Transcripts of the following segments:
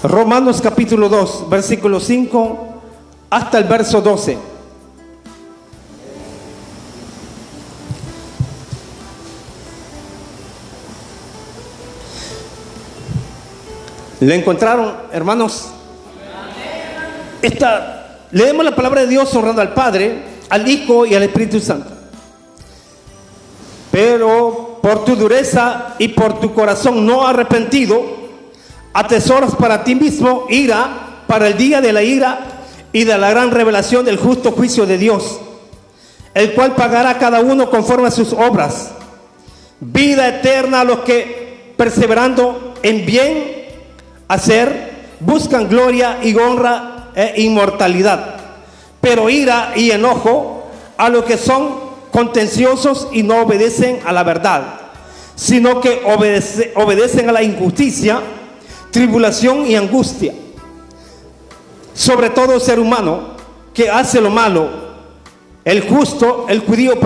Romanos capítulo 2, versículo 5 hasta el verso 12. ¿Le encontraron, hermanos? Leemos la palabra de Dios honrando al Padre, al Hijo y al Espíritu Santo. Pero por tu dureza y por tu corazón no arrepentido, atesoras para ti mismo ira para el día de la ira y de la gran revelación del justo juicio de Dios, el cual pagará a cada uno conforme a sus obras. Vida eterna a los que, perseverando en bien hacer, buscan gloria y honra e inmortalidad. Pero ira y enojo a los que son contenciosos y no obedecen a la verdad, sino que obedecen a la injusticia, tribulación y angustia. Sobre todo ser humano que hace lo malo, el judío,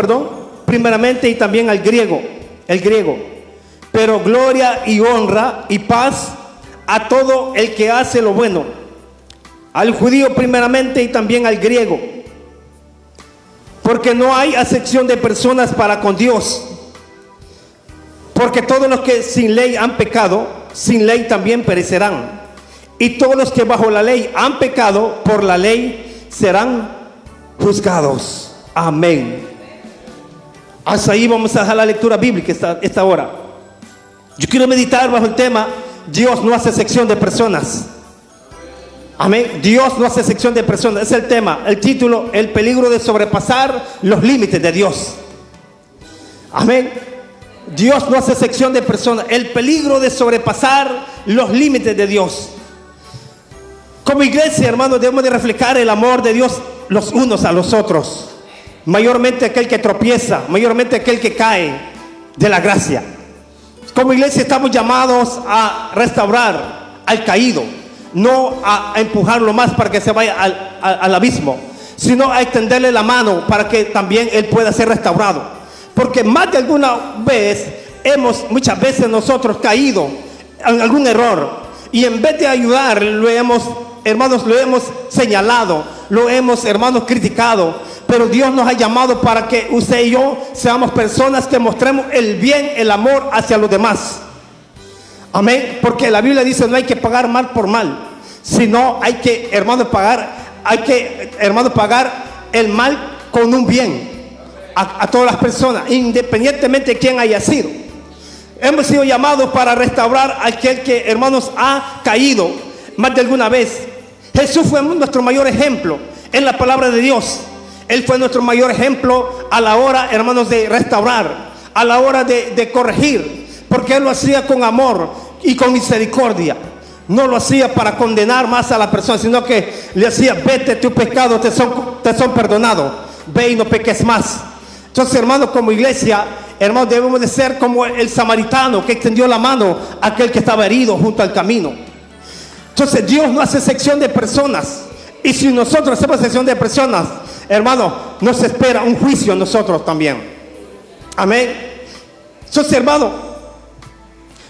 primeramente, y también el griego. Pero gloria y honra y paz a todo el que hace lo bueno, al judío primeramente y también al griego, porque no hay acepción de personas para con Dios, porque todos los que sin ley han pecado, sin ley también perecerán, y todos los que bajo la ley han pecado, por la ley serán juzgados. Amén. Hasta ahí vamos a dejar la lectura bíblica esta hora. Yo quiero meditar bajo el tema: Dios no hace sección de personas. Amén. Dios no hace sección de personas. Es el tema, el título: el peligro de sobrepasar los límites de Dios. Amén. Dios no hace sección de personas. El peligro de sobrepasar los límites de Dios. Como iglesia, hermanos, debemos de reflejar el amor de Dios los unos a los otros. Mayormente aquel que tropieza, mayormente aquel que cae de la gracia. Como iglesia estamos llamados a restaurar al caído, no a empujarlo más para que se vaya al abismo, sino a extenderle la mano para que también él pueda ser restaurado. Porque más de alguna vez muchas veces nosotros caído en algún error, y en vez de ayudar lo hemos señalado, lo hemos, hermanos, criticado. Pero Dios nos ha llamado para que usted y yo seamos personas que mostremos el bien, el amor hacia los demás. Amén. Porque la Biblia dice: no hay que pagar mal por mal, sino hay que, hermanos, pagar el mal con un bien a todas las personas, independientemente de quién haya sido. Hemos sido llamados para restaurar a aquel que, hermanos, ha caído más de alguna vez. Jesús fue nuestro mayor ejemplo en la palabra de Dios. Él fue nuestro mayor ejemplo a la hora, hermanos, de restaurar, a la hora de corregir, porque Él lo hacía con amor y con misericordia. No lo hacía para condenar más a la persona, sino que le hacía: vete, tus pecados te son perdonados, ve y no peques más. Entonces, hermanos, como iglesia, hermanos, debemos de ser como el samaritano que extendió la mano a aquel que estaba herido junto al camino. Entonces, Dios no hace sección de personas, y si nosotros hacemos sección de personas, hermano, nos espera un juicio a nosotros también. Amén. Entonces, hermano,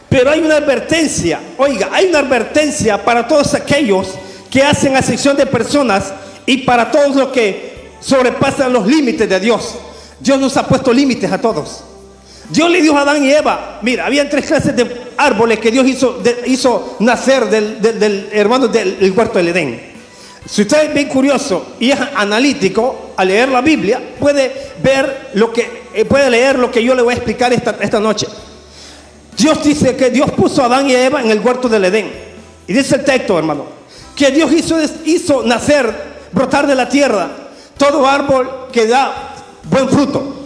pero hay una advertencia. Oiga, hay una advertencia para todos aquellos que hacen acepción de personas y para todos los que sobrepasan los límites de Dios. Dios nos ha puesto límites a todos. Dios le dijo a Adán y Eva: mira, habían 3 clases de árboles que Dios hizo nacer del huerto del Edén. Si usted es bien curioso y es analítico, al leer la Biblia puede leer lo que yo le voy a explicar esta noche. Dios dice que Dios puso a Adán y a Eva en el huerto del Edén, y dice el texto, hermano, que Dios hizo nacer, brotar de la tierra todo árbol que da buen fruto,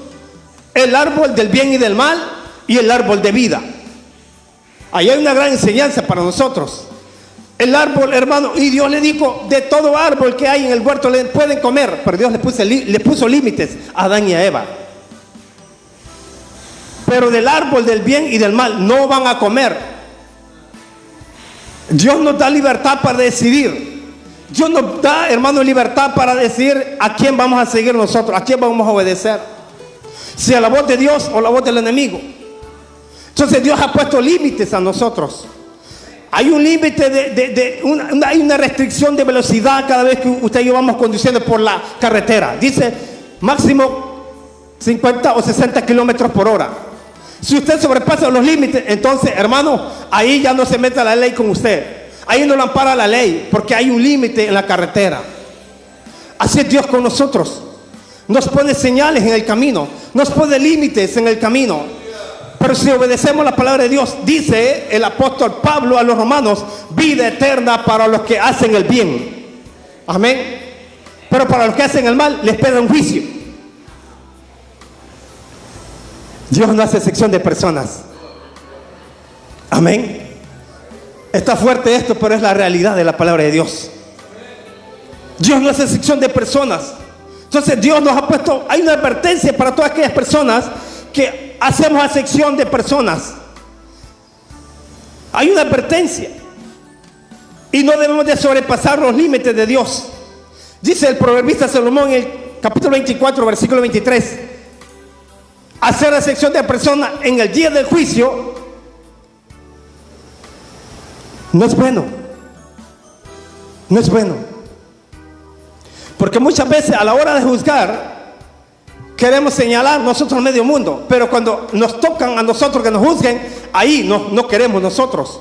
el árbol del bien y del mal y el árbol de vida. Ahí hay una gran enseñanza para nosotros. El árbol, hermano, y Dios le dijo: de todo árbol que hay en el huerto le pueden comer, pero Dios le puso límites a Adán y a Eva. Pero del árbol del bien y del mal no van a comer. Dios nos da libertad para decidir. Dios nos da, hermano, libertad para decidir a quién vamos a seguir nosotros, a quién vamos a obedecer, si a la voz de Dios o la voz del enemigo. Entonces Dios ha puesto límites a nosotros. Hay un límite hay una restricción de velocidad cada vez que usted y yo vamos conduciendo por la carretera. Dice máximo 50 o 60 kilómetros por hora. Si usted sobrepasa los límites, entonces, hermano, ahí ya no se mete la ley con usted. Ahí no lo ampara la ley, porque hay un límite en la carretera. Así es Dios con nosotros. Nos pone señales en el camino, nos pone límites en el camino. Pero si obedecemos la palabra de Dios, dice el apóstol Pablo a los romanos, vida eterna para los que hacen el bien. Amén. Pero para los que hacen el mal, les espera un juicio. Dios no hace excepción de personas. Amén. Está fuerte esto, pero es la realidad de la palabra de Dios. Dios no hace excepción de personas. Entonces Dios nos ha puesto, hay una advertencia para todas aquellas personas que hacemos acepción de personas. Hay una advertencia. Y no debemos de sobrepasar los límites de Dios. Dice el proverbista Salomón en el capítulo 24, versículo 23. Hacer acepción de personas en el día del juicio no es bueno. No es bueno. Porque muchas veces a la hora de juzgar queremos señalar nosotros medio mundo, pero cuando nos tocan a nosotros que nos juzguen, ahí no queremos nosotros.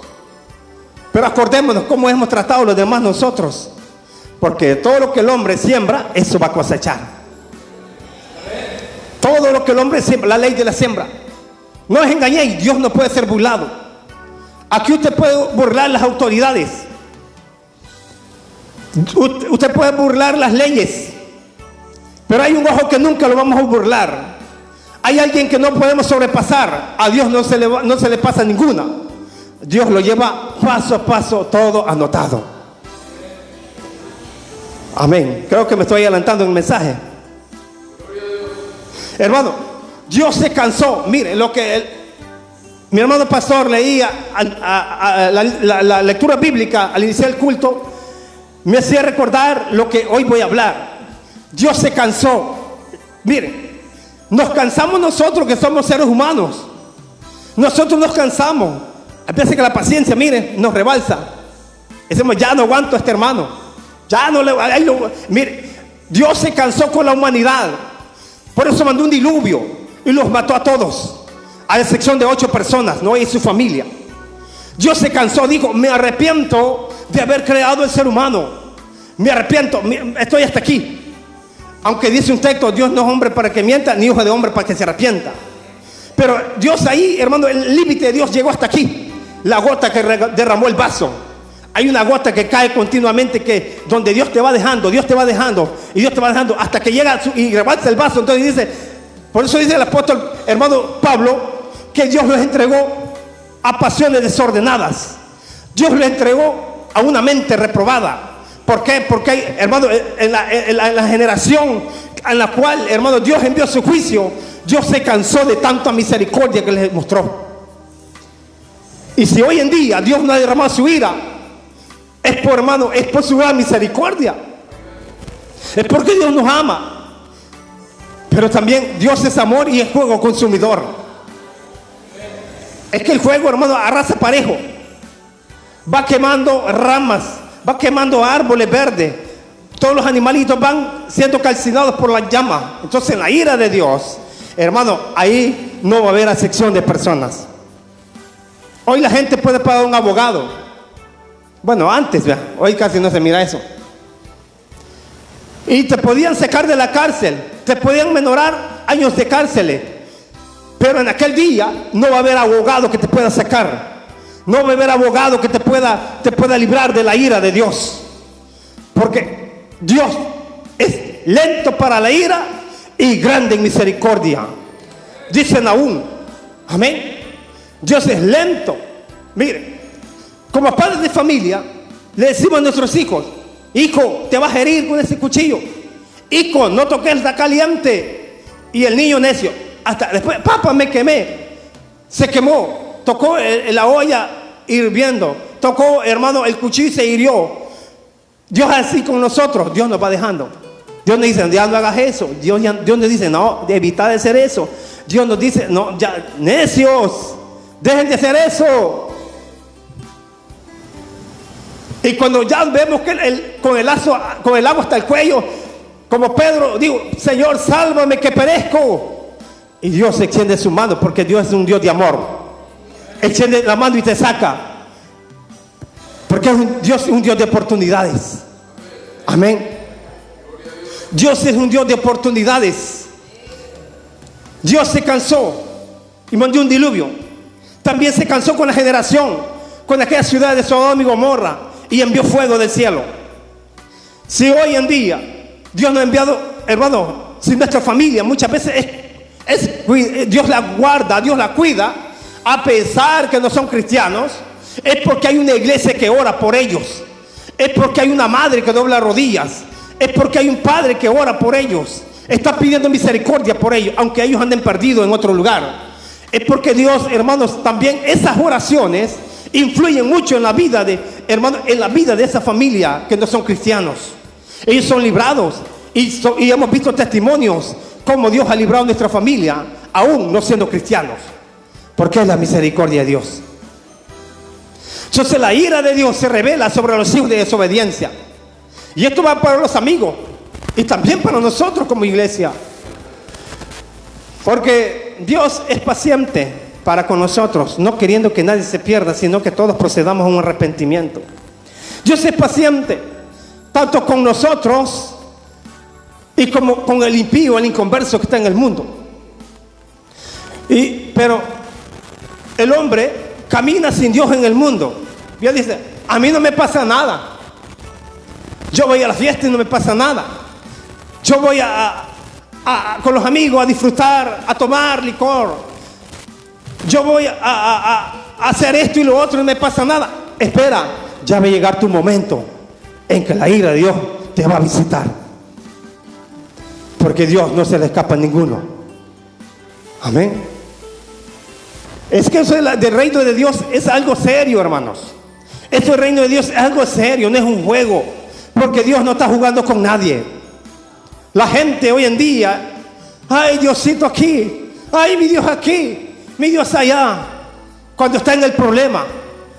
Pero acordémonos cómo hemos tratado a los demás nosotros, porque todo lo que el hombre siembra, eso va a cosechar. Todo lo que el hombre siembra, la ley de la siembra. No os engañéis, Dios no puede ser burlado. Aquí usted puede burlar las autoridades, usted puede burlar las leyes, pero hay un ojo que nunca lo vamos a burlar. Hay alguien que no podemos sobrepasar. A Dios no se le pasa ninguna. Dios lo lleva paso a paso, todo anotado. Amén. Creo que me estoy adelantando en el mensaje. Hermano, Dios se cansó. Mire lo que mi hermano pastor leía la lectura bíblica al iniciar el culto. Me hacía recordar lo que hoy voy a hablar. Dios se cansó. Miren, nos cansamos nosotros que somos seres humanos. Nosotros nos cansamos. A veces que la paciencia, miren, nos rebalsa. Decimos, ya no aguanto a este hermano. Ya no le... Mire, Dios se cansó con la humanidad. Por eso mandó un diluvio y los mató a todos, a excepción de 8 personas, Noé y su familia. Dios se cansó, dijo, me arrepiento de haber creado el ser humano. Me arrepiento, estoy hasta aquí. Aunque dice un texto, Dios no es hombre para que mienta, ni hijo de hombre para que se arrepienta. Pero Dios ahí, hermano, el límite de Dios llegó hasta aquí. La gota que derramó el vaso. Hay una gota que cae continuamente, donde Dios te va dejando, y Dios te va dejando hasta que llega y rebalsa el vaso. Entonces dice, por eso dice el apóstol hermano Pablo, que Dios los entregó a pasiones desordenadas. Dios los entregó a una mente reprobada. ¿Por qué? Porque, hermano, en la generación en la cual, hermano, Dios envió su juicio, Dios se cansó de tanta misericordia que les mostró. Y si hoy en día Dios no ha derramado su ira, es por, hermano, es por su gran misericordia. Es porque Dios nos ama. Pero también Dios es amor y es fuego consumidor. Es que el fuego, hermano, arrasa parejo. Va quemando ramas, va quemando árboles verdes. Todos los animalitos van siendo calcinados por la llama. Entonces, la ira de Dios, hermano, ahí no va a haber acepción de personas. Hoy la gente puede pagar un abogado. Bueno, antes, hoy casi no se mira eso. Y te podían sacar de la cárcel, te podían menorar años de cárcel. Pero en aquel día no va a haber abogado que te pueda sacar. No va a haber abogado que te pueda librar de la ira de Dios. Porque Dios es lento para la ira y grande en misericordia. Dicen aún, amén. Dios es lento. Mire, como padres de familia, le decimos a nuestros hijos, hijo, te vas a herir con ese cuchillo. Hijo, no toques la caliente. Y el niño necio, hasta después, papá, me quemé. Se quemó, tocó la olla hirviendo, tocó, hermano, el cuchillo y se hirió. Dios es así con nosotros. Dios nos va dejando. Dios nos dice, ya no hagas eso. Dios nos dice, no, evita de hacer eso. Dios nos dice, no, ya, necios, dejen de hacer eso. Y cuando ya vemos que con el lazo, con el agua hasta el cuello, como Pedro, digo, Señor, sálvame que perezco. Y Dios extiende su mano, porque Dios es un Dios de amor. Extiende la mano y te saca, porque es un Dios de oportunidades. Amén. Dios es un Dios de oportunidades. Dios se cansó y mandó un diluvio. También se cansó con la generación, con aquella ciudad de Sodoma y Gomorra, y envió fuego del cielo. Si hoy en día Dios nos ha enviado, hermano, si nuestra familia muchas veces Dios la guarda, Dios la cuida, a pesar que no son cristianos, es porque hay una iglesia que ora por ellos, es porque hay una madre que dobla rodillas, es porque hay un padre que ora por ellos, está pidiendo misericordia por ellos, aunque ellos anden perdidos en otro lugar. Es porque Dios, hermanos, también esas oraciones influyen mucho en la vida de, hermanos, en la vida de esa familia que no son cristianos. Ellos son librados y hemos visto testimonios cómo Dios ha librado a nuestra familia, aún no siendo cristianos, porque es la misericordia de Dios. Entonces la ira de Dios se revela sobre los hijos de desobediencia. Y esto va para los amigos y también para nosotros como iglesia. Porque Dios es paciente para con nosotros, no queriendo que nadie se pierda, sino que todos procedamos a un arrepentimiento. Dios es paciente, tanto con nosotros y como con el impío, el inconverso que está en el mundo. Pero el hombre camina sin Dios en el mundo. Dios dice, a mí no me pasa nada. Yo voy a la fiesta y no me pasa nada. Yo voy con los amigos a disfrutar, a tomar licor. Yo voy a hacer esto y lo otro y no me pasa nada. Espera, ya va a llegar tu momento en que la ira de Dios te va a visitar. Porque Dios no se le escapa a ninguno. Amén. Es que eso del reino de Dios es algo serio, hermanos. Eso del reino de Dios es algo serio, no es un juego. Porque Dios no está jugando con nadie. La gente hoy en día, ay, Diosito aquí, ay, mi Dios aquí, mi Dios allá, cuando está en el problema.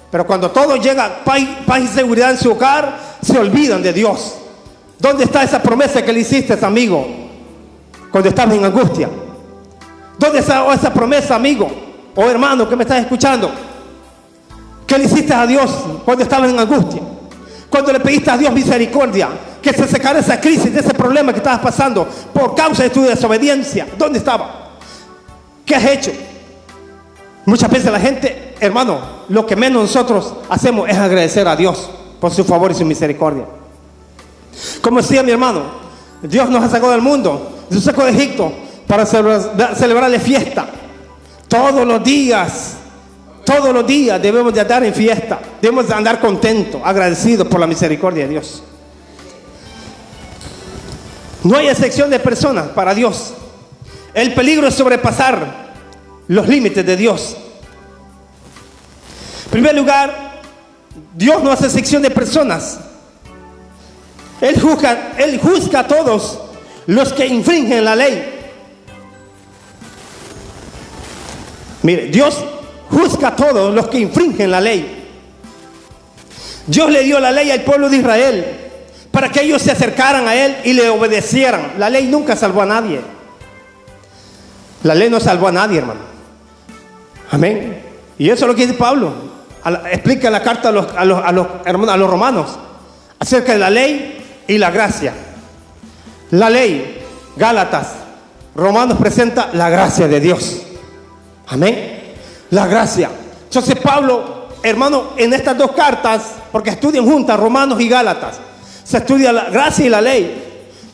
Pero cuando todo llega, paz y seguridad en su hogar, se olvidan de Dios. ¿Dónde está esa promesa que le hiciste, amigo, cuando estabas en angustia? ¿Dónde está esa promesa, amigo o hermano que me estás escuchando? ¿Qué le hiciste a Dios cuando estabas en angustia? Cuando le pediste a Dios misericordia, que se secara esa crisis, de ese problema que estabas pasando por causa de tu desobediencia. ¿Dónde estaba? ¿Qué has hecho? Muchas veces la gente, hermano, lo que menos nosotros hacemos es agradecer a Dios por su favor y su misericordia. Como decía mi hermano, Dios nos ha sacado del mundo, nos sacó de Egipto para celebrarle fiesta. Todos los días debemos de andar en fiesta, debemos de andar contentos, agradecidos por la misericordia de Dios. No hay excepción de personas para Dios. El peligro es sobrepasar los límites de Dios. En primer lugar, Dios no hace excepción de personas. Él juzga a todos los que infringen la ley. Mire, Dios juzga a todos los que infringen la ley. Dios le dio la ley al pueblo de Israel para que ellos se acercaran a Él y le obedecieran. La ley nunca salvó a nadie. La ley no salvó a nadie, hermano. Amén. Y eso es lo que dice Pablo. Explica en la carta a los romanos acerca de la ley y la gracia. La ley, Gálatas, Romanos presenta la gracia de Dios. Amén. La gracia. Entonces Pablo, hermano, en estas dos cartas, porque estudian juntas Romanos y Gálatas, se estudia la gracia y la ley.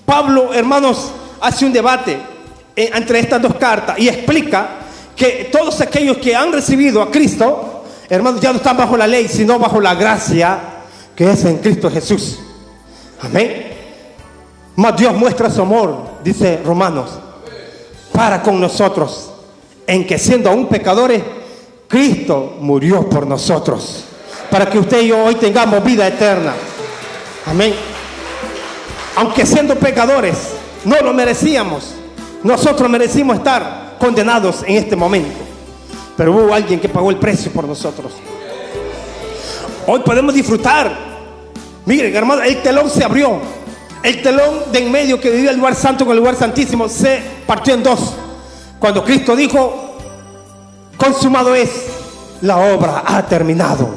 Pablo, hermanos, hace un debate entre estas dos cartas y explica que todos aquellos que han recibido a Cristo, hermanos, ya no están bajo la ley, sino bajo la gracia que es en Cristo Jesús. Amén. Mas Dios muestra su amor, dice Romanos, para con nosotros, en que siendo aún pecadores, Cristo murió por nosotros, para que usted y yo hoy tengamos vida eterna. Amén. Aunque siendo pecadores, no lo merecíamos. Nosotros merecimos estar condenados en este momento, pero hubo alguien que pagó el precio por nosotros. Hoy podemos disfrutar Miren, hermano, el telón se abrió. El telón de en medio que divide el lugar santo con el lugar santísimo se partió en dos. Cuando Cristo dijo, consumado es, la obra ha terminado.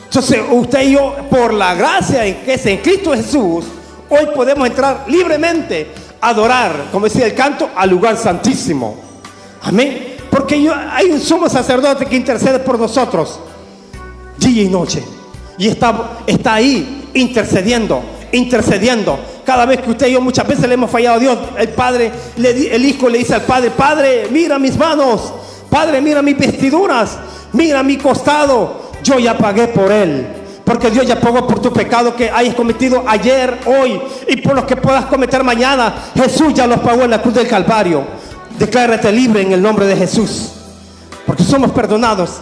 Entonces usted y yo, por la gracia que es en Cristo Jesús, hoy podemos entrar libremente a adorar, como decía el canto, al lugar santísimo. Amén. Porque hay un sumo sacerdote que intercede por nosotros día y noche. Y está ahí intercediendo. Cada vez que usted y yo muchas veces le hemos fallado a Dios, el hijo le dice al padre: Padre, mira mis manos, Padre, mira mis vestiduras, mira mi costado, yo ya pagué por él, porque Dios ya pagó por tu pecado que hayas cometido ayer, hoy y por los que puedas cometer mañana. Jesús ya los pagó en la cruz del Calvario. Declárate libre en el nombre de Jesús, porque somos perdonados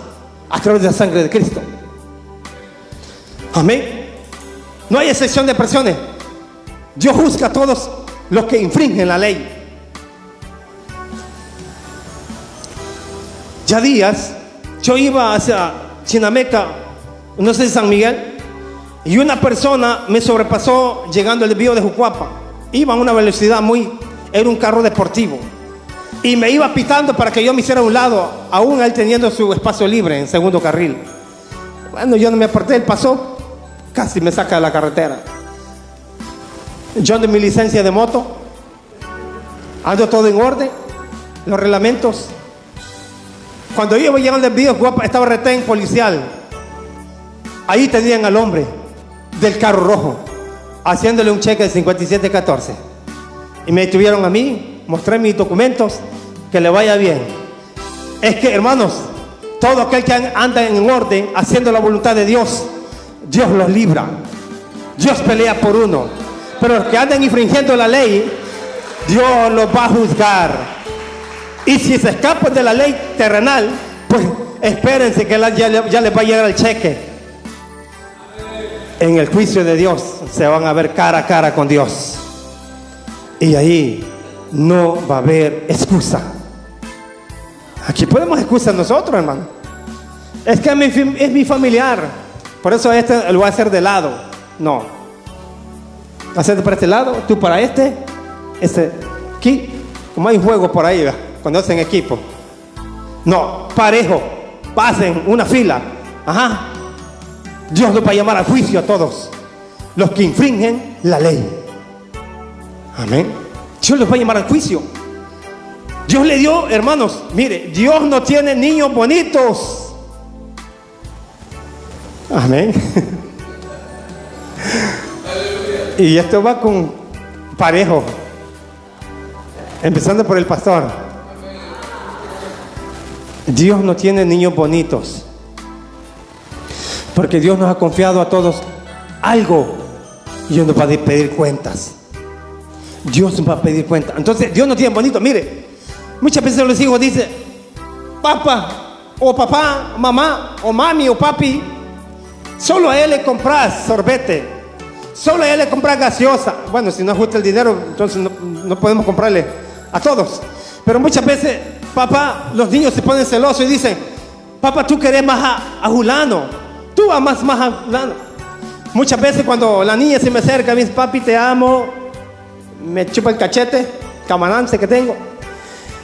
a través de la sangre de Cristo. Amén. No hay excepción de personas. Dios juzga a todos los que infringen la ley. Ya días, yo iba hacia Chinameca, no sé si San Miguel, y una persona me sobrepasó llegando al desvío de Jucuapa. Iba a una velocidad era un carro deportivo, y me iba pitando para que yo me hiciera a un lado, aún él teniendo su espacio libre en segundo carril. Bueno, yo no me aparté, él pasó, casi me saca de la carretera. Yo ando en mi licencia de moto, ando todo en orden, los reglamentos. Cuando yo iba llegando al desvío, estaba retén policial. Ahí tenían al hombre del carro rojo, haciéndole un cheque de 5714. Y me detuvieron a mí, mostré mis documentos, que le vaya bien. Es que, hermanos, todo aquel que anda en orden, haciendo la voluntad de Dios, Dios los libra. Dios pelea por uno. Pero los que andan infringiendo la ley, Dios los va a juzgar. Y si se escapan de la ley terrenal, pues espérense que ya les va a llegar el cheque. En el juicio de Dios se van a ver cara a cara con Dios. Y ahí no va a haber excusa. Aquí podemos excusar nosotros, hermano. Es que es mi familiar, por eso lo voy a hacer de lado. No. Hacerte para este lado, tú para aquí, como hay un juego por ahí, ¿verdad? Cuando hacen equipo. No, parejo, pasen una fila. Ajá. Dios los va a llamar a juicio a todos los que infringen la ley. Amén. Dios los va a llamar al juicio. Dios le dio, hermanos, mire, Dios no tiene niños bonitos. Amén. Y esto va con parejo, empezando por el pastor. Dios no tiene niños bonitos, porque Dios nos ha confiado a todos algo y Dios nos va a pedir cuentas. Dios nos va a pedir cuentas. Entonces Dios no tiene bonito. Mire, muchas veces los hijos dicen: papá, o papá, mamá, o mami, o papi, solo a él le compras sorbete, solo a él le compras gaseosa. Bueno, si no ajusta el dinero, entonces no podemos comprarle a todos. Pero muchas veces, papá, los niños se ponen celosos y dicen: papá, tú querés más a Julano, tú amas más a Julano. Muchas veces cuando la niña se me acerca, me dice: papi, te amo, me chupa el cachete, camarance que tengo.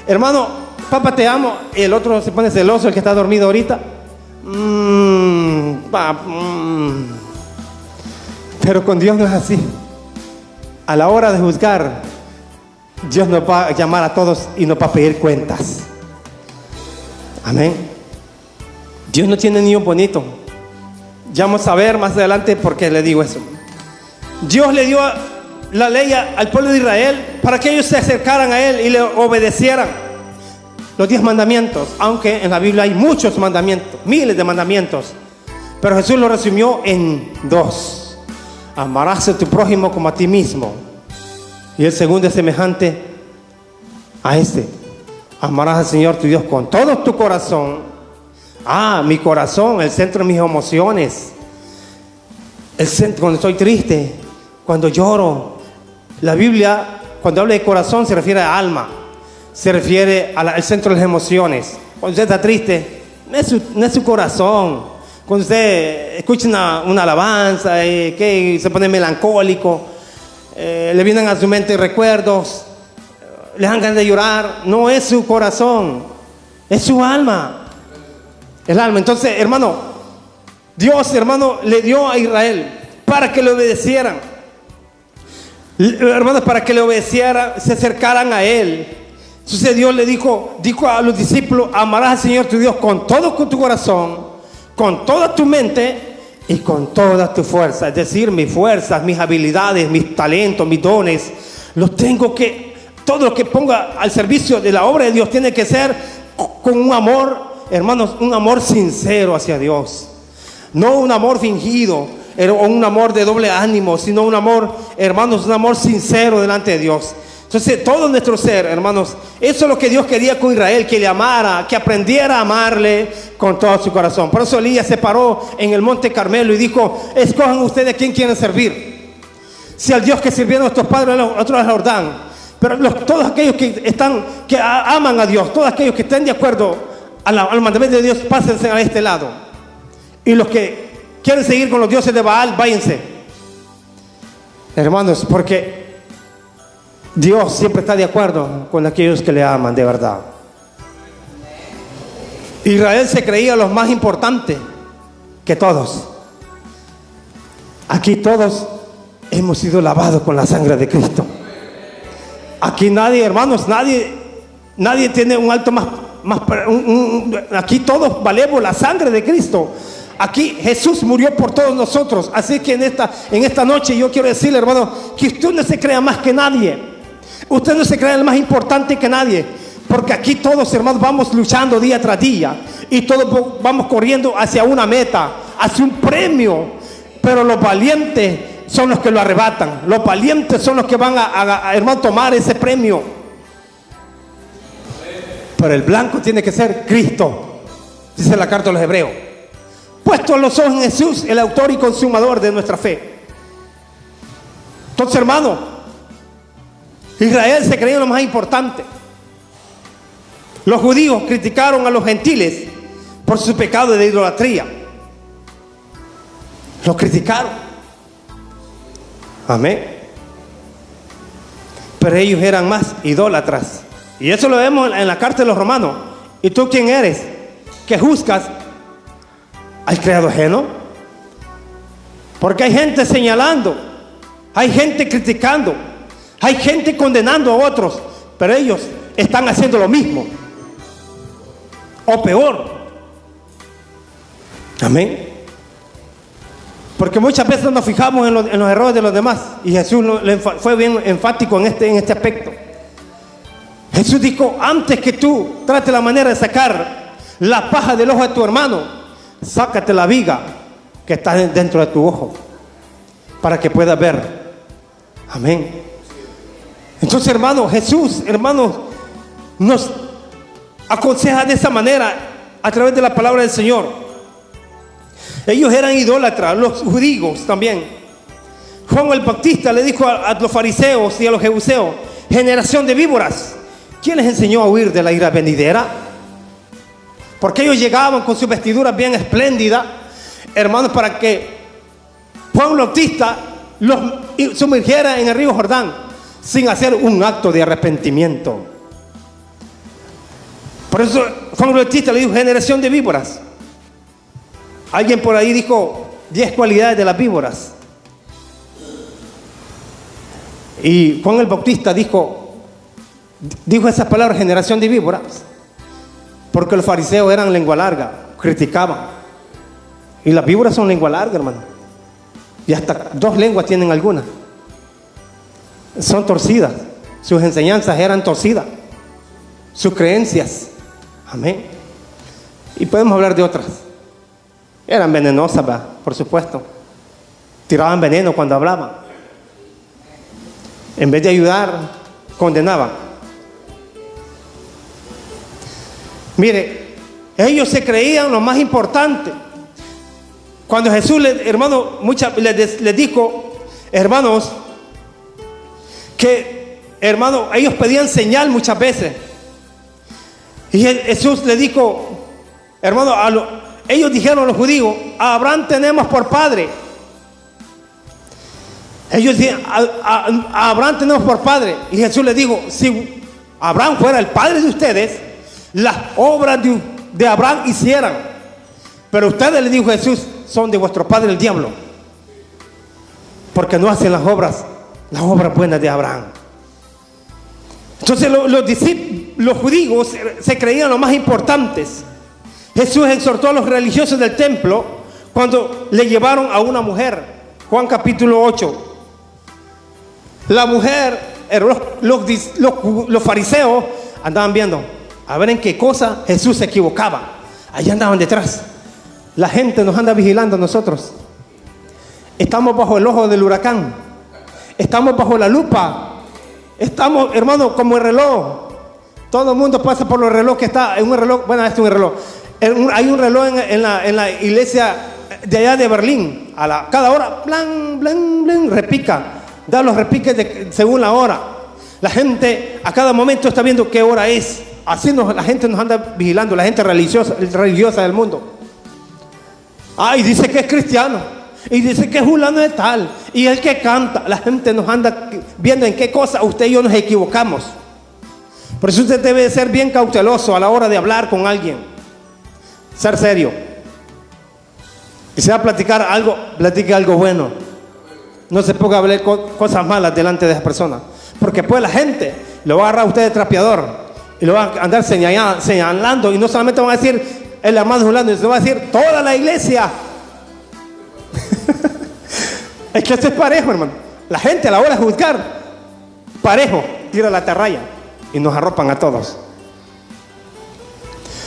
Hermano, papá, te amo. Y el otro se pone celoso, el que está dormido ahorita. Pero con Dios no es así. A la hora de juzgar, Dios nos va a llamar a todos y nos va a pedir cuentas. Amén. Dios no tiene niños bonitos. Ya vamos a ver más adelante por qué le digo eso. Dios le dio la ley al pueblo de Israel para que ellos se acercaran a Él y le obedecieran. Los 10 mandamientos, aunque en la Biblia hay muchos mandamientos, miles de mandamientos, pero Jesús lo resumió en 2. Amarás a tu prójimo como a ti mismo. Y el segundo es semejante a este: amarás al Señor tu Dios con todo tu corazón. Mi corazón, el centro de mis emociones, el centro cuando estoy triste, cuando lloro. La Biblia, cuando habla de corazón, se refiere a alma, se refiere al centro de las emociones. Cuando usted está triste, no es su corazón. Cuando usted escucha una alabanza, que se pone melancólico, le vienen a su mente recuerdos, le dan ganas de llorar. No es su corazón, es su alma. El alma. Entonces, hermano, Dios, hermano, le dio a Israel para que le obedecieran. Hermanos, para que le obedecieran, se acercaran a Él. Entonces Dios le dijo a los discípulos: amarás al Señor tu Dios con todo tu corazón, con toda tu mente y con toda tu fuerza. Es decir, mis fuerzas, mis habilidades, mis talentos, mis dones, todo lo que ponga al servicio de la obra de Dios tiene que ser con un amor, hermanos, un amor sincero hacia Dios. No un amor fingido o un amor de doble ánimo, sino un amor, hermanos, un amor sincero delante de Dios. Entonces, todo nuestro ser, hermanos, eso es lo que Dios quería con Israel, que le amara, que aprendiera a amarle con todo su corazón. Por eso Elías se paró en el monte Carmelo y dijo: escojan ustedes a quién quieren servir. Si al Dios que sirvieron nuestros padres a otros al Jordán. Pero todos aquellos que aman a Dios, todos aquellos que estén de acuerdo al mandamiento de Dios, pásense a este lado. Y los que quieren seguir con los dioses de Baal, váyanse. Hermanos, porque Dios siempre está de acuerdo con aquellos que le aman de verdad. Israel se creía los más importantes que todos. Aquí todos hemos sido lavados con la sangre de Cristo. Aquí nadie, hermanos, nadie tiene un alto aquí todos valemos la sangre de Cristo. Aquí Jesús murió por todos nosotros. Así que en esta noche yo quiero decirle, hermano, que usted no se crea más que nadie. Usted no se crea el más importante que nadie. Porque aquí todos, hermanos, vamos luchando día tras día. Y todos vamos corriendo hacia una meta, hacia un premio. Pero los valientes son los que lo arrebatan. Los valientes son los que van hermano, tomar ese premio. Pero el blanco tiene que ser Cristo, dice la carta a los Hebreos. Puesto los ojos en Jesús, el autor y consumador de nuestra fe. Entonces, hermano, Israel se creía lo más importante. Los judíos criticaron a los gentiles por su pecado de idolatría. Los criticaron. Amén. Pero ellos eran más idólatras. Y eso lo vemos en la carta de los Romanos. ¿Y tú quién eres? Que juzgas al creado ajeno. Porque hay gente señalando, hay gente criticando, hay gente condenando a otros, pero ellos están haciendo lo mismo o peor. Amén. Porque muchas veces nos fijamos en los errores de los demás, y Jesús fue bien enfático en este aspecto. Jesús dijo: antes que tú trates la manera de sacar la paja del ojo de tu hermano, sácate la viga que está dentro de tu ojo, para que puedas ver. Amén. Entonces, hermano, Jesús, hermanos, nos aconseja de esa manera a través de la palabra del Señor. Ellos eran idólatras, los judíos también. Juan el Bautista le dijo a los fariseos y a los jebuseos: generación de víboras, ¿quién les enseñó a huir de la ira venidera? Porque ellos llegaban con sus vestiduras bien espléndidas, hermanos, para que Juan el Bautista los sumergiera en el río Jordán sin hacer un acto de arrepentimiento. Por eso Juan el Bautista le dijo: generación de víboras. Alguien por ahí dijo 10 cualidades de las víboras. Y Juan el Bautista dijo esas palabras, generación de víboras, porque los fariseos eran lengua larga, criticaban. Y las víboras son lengua larga, hermano. Y hasta 2 lenguas tienen algunas. Son torcidas. Sus enseñanzas eran torcidas. Sus creencias. Amén. Y podemos hablar de otras. Eran venenosas, por supuesto. Tiraban veneno cuando hablaban. En vez de ayudar, condenaban. Mire, ellos se creían lo más importante. Cuando Jesús, hermano, les dijo, hermanos, que, hermano, ellos pedían señal muchas veces. Y Jesús le dijo, hermano, ellos dijeron, los judíos, a Abraham tenemos por padre. Ellos decían, a Abraham tenemos por padre. Y Jesús les dijo, si Abraham fuera el padre de ustedes, las obras de Abraham hicieran. Pero ustedes, le dijo Jesús, son de vuestro padre el diablo, porque no hacen las obras buenas de Abraham. Entonces los judíos se creían los más importantes. Jesús exhortó a los religiosos del templo cuando le llevaron a una mujer. Juan capítulo 8. La mujer, los fariseos andaban viendo a ver en qué cosa Jesús se equivocaba. Allá andaban detrás. La gente nos anda vigilando a nosotros. Estamos bajo el ojo del huracán. Estamos bajo la lupa. Estamos, hermano, como el reloj. Todo el mundo pasa por los relojes que está en un reloj. Bueno, este es un reloj. Hay un reloj en la iglesia de allá de Berlín. Cada hora, blan, blan, blan, repica. Da los repiques según la hora. La gente a cada momento está viendo qué hora es. Así la gente nos anda vigilando, la gente religiosa del mundo. Y dice que es cristiano. Y dice que es fulano de tal. Y el que canta. La gente nos anda viendo en qué cosa usted y yo nos equivocamos. Por eso usted debe ser bien cauteloso a la hora de hablar con alguien. Ser serio. Y si va a platicar algo, platique algo bueno. No se ponga a hablar cosas malas delante de esa persona. Porque pues la gente lo va a agarrar a usted de trapeador. Y lo va a andar señalando. Y no solamente van a decir el hermano fulano, se va a decir toda la iglesia. Es que esto es parejo, hermano. La gente a la hora de juzgar, parejo, tira la atarraya y nos arropan a todos.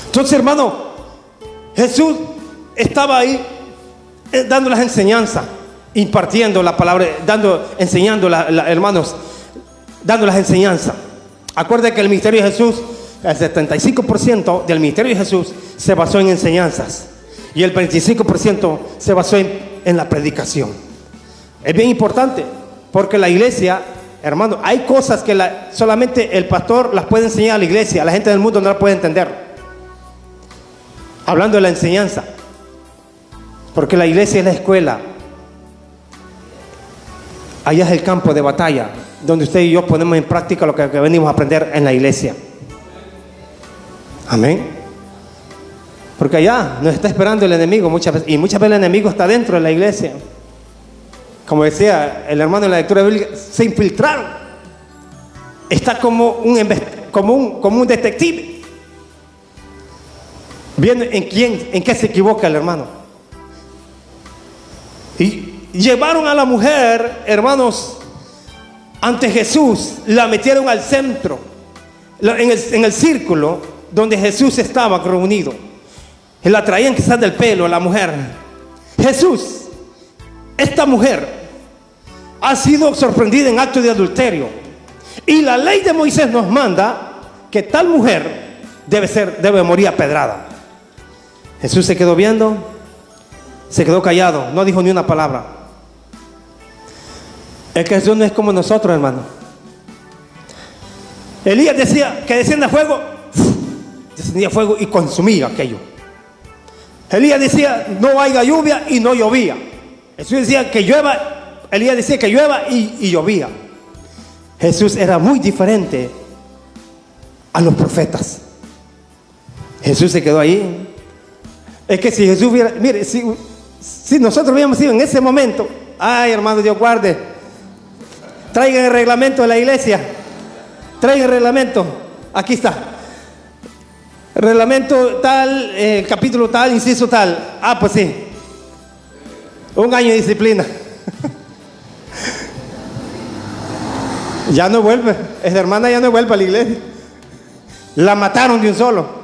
Entonces, hermano, Jesús estaba ahí dando las enseñanzas, impartiendo la palabra, enseñando, hermanos, dando las enseñanzas. Acuérdense que el ministerio de Jesús, el 75% del ministerio de Jesús se basó en enseñanzas y el 25% se basó en la predicación. Es bien importante porque la iglesia, hermano, hay cosas que solamente el pastor las puede enseñar a la iglesia, la gente del mundo no la puede entender. Hablando de la enseñanza, porque la iglesia es la escuela, allá es el campo de batalla donde usted y yo ponemos en práctica lo que venimos a aprender en la iglesia. Amén. Porque allá nos está esperando el enemigo muchas veces, y muchas veces el enemigo está dentro de la iglesia. Como decía el hermano en la lectura bíblica, se infiltraron. Está como un detective, viendo en qué se equivoca el hermano. Y llevaron a la mujer, hermanos, ante Jesús, la metieron al centro, en el círculo donde Jesús estaba reunido. Y la traían quizás del pelo a la mujer. Jesús, esta mujer ha sido sorprendida en acto de adulterio. Y la ley de Moisés nos manda que tal mujer debe morir apedrada. Jesús se quedó viendo, se quedó callado, no dijo ni una palabra. Es que Jesús no es como nosotros, hermano. Elías decía que descienda fuego, descendía fuego y consumía aquello. Elías decía no haya lluvia y no llovía. Jesús decía que llueva. Elías decía que llueva y llovía. Jesús era muy diferente a los profetas. Jesús se quedó ahí. Es que si Jesús hubiera, mire, si nosotros hubiéramos sido en ese momento, ay, hermano, Dios guarde, traigan el reglamento de la iglesia, traigan el reglamento, aquí está, reglamento tal, capítulo tal, inciso tal. Pues sí, 1 año de disciplina. Ya no vuelve, esa hermana ya no vuelve a la iglesia. La mataron de un solo.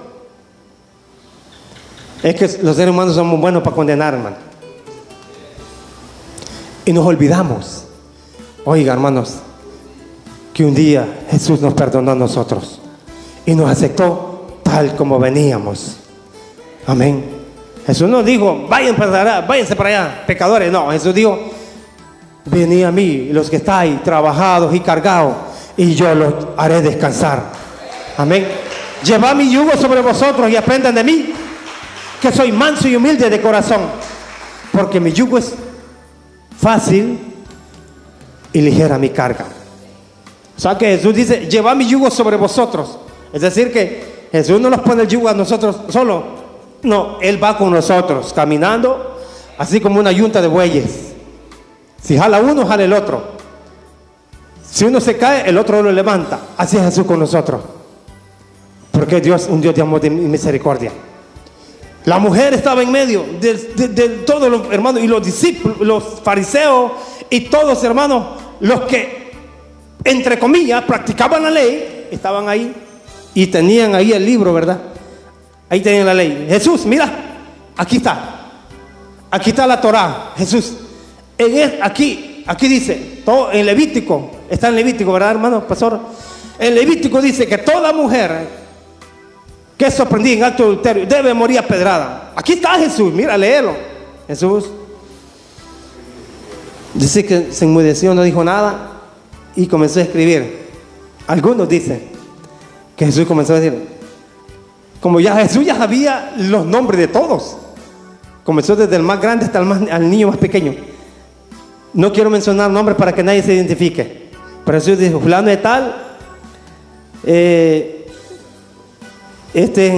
Es que los seres humanos somos buenos para condenar, hermano. Y nos olvidamos. Oiga, hermanos, que un día Jesús nos perdonó a nosotros y nos aceptó tal como veníamos. Amén. Jesús no dijo, váyanse para allá, pecadores. No, Jesús dijo, venid a mí, los que estáis trabajados y cargados, y yo los haré descansar. Amén. Llevad mi yugo sobre vosotros y aprendan de mí, que soy manso y humilde de corazón, porque mi yugo es fácil y ligera mi carga. O sea que Jesús dice, llevad mi yugo sobre vosotros. Es decir que Jesús no nos pone el yugo a nosotros solo. No, Él va con nosotros, caminando, así como una yunta de bueyes. Si jala uno, jala el otro. Si uno se cae, el otro lo levanta. Así es Jesús con nosotros. Porque Dios, un Dios de amor y misericordia. La mujer estaba en medio de todos los hermanos y los discípulos, los fariseos y todos, hermanos, los que, entre comillas, practicaban la ley, estaban ahí y tenían ahí el libro, ¿verdad? Ahí tenían la ley. Jesús, mira, aquí está la Torá. Jesús, aquí dice, todo en Levítico, está en Levítico, ¿verdad, hermano, pastor? En Levítico dice que toda mujer que es sorprendida en acto de adulterio debe morir apedrada. Aquí está Jesús, mira, léelo. Jesús dice que se enmudeció, no dijo nada y comenzó a escribir. Algunos dicen que Jesús comenzó a decir, como ya Jesús ya sabía los nombres de todos, comenzó desde el más grande hasta al niño más pequeño. No quiero mencionar nombres para que nadie se identifique, pero Jesús dijo, fulano de tal, este es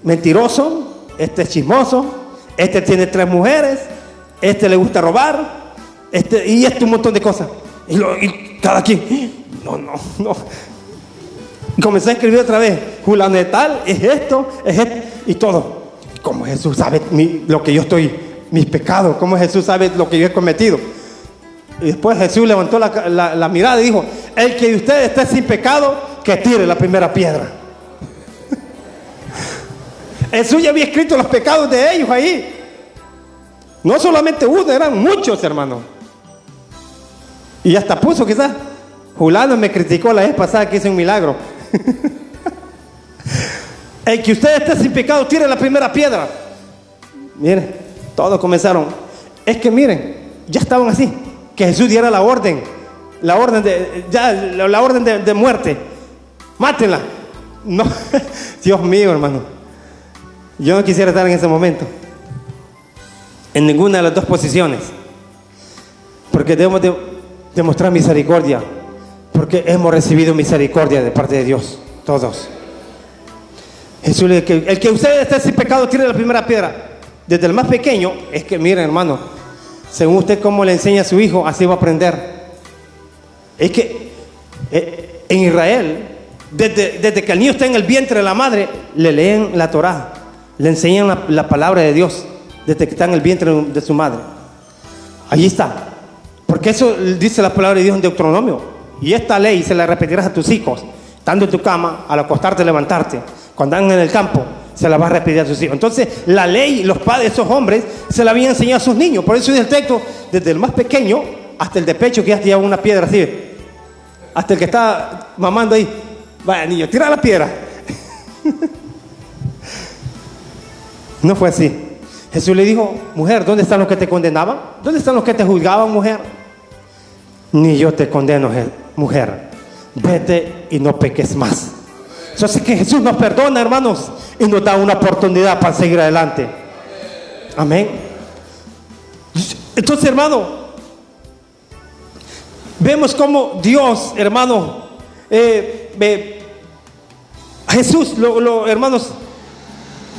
mentiroso, este es chismoso, este tiene 3 mujeres, este le gusta robar, y un montón de cosas. Y cada quien, no. Y comenzó a escribir otra vez, fulano de tal, es esto, y todo. ¿Cómo Jesús sabe lo que yo estoy, mis pecados? ¿Cómo Jesús sabe lo que yo he cometido? Y después Jesús levantó la mirada y dijo, el que de ustedes esté sin pecado, que tire la primera piedra. Jesús ya había escrito los pecados de ellos ahí. No solamente uno, eran muchos, hermanos. Y hasta puso quizás, fulano me criticó la vez pasada que hice un milagro. El que usted esté sin pecado, tire la primera piedra. Miren, todos comenzaron. Es que miren, ya estaban así, que Jesús diera la orden de muerte. Mátenla. No, Dios mío, hermano. Yo no quisiera estar en ese momento, en ninguna de las dos posiciones, porque debemos demostrar misericordia, porque hemos recibido misericordia de parte de Dios, todos. Jesús le dice, el que usted esté sin pecado, tire la primera piedra. Desde el más pequeño, es que miren, hermano, según usted cómo le enseña a su hijo, así va a aprender. Es que en Israel, desde que el niño está en el vientre de la madre, le leen la Torá, le enseñan la palabra de Dios, desde que está en el vientre de su madre. Allí está, porque eso dice la palabra de Dios en Deuteronomio. Y esta ley se la repetirás a tus hijos, estando en tu cama, al acostarte, levantarte, cuando andan en el campo, se la va a repetir a sus hijos. Entonces la ley, los padres de esos hombres se la habían enseñado a sus niños. Por eso dice el texto, desde el más pequeño hasta el de pecho, que ya lleva una piedra así, hasta el que está mamando ahí, vaya niño, tira la piedra. No fue así. Jesús le dijo, mujer, ¿dónde están los que te condenaban? ¿Dónde están los que te juzgaban, mujer? Ni yo te condeno, mujer. Vete y no peques más. Yo sé que Jesús nos perdona, hermanos, y nos da una oportunidad para seguir adelante. Amén. Entonces, hermano, vemos cómo Dios, hermano, Jesús, hermanos,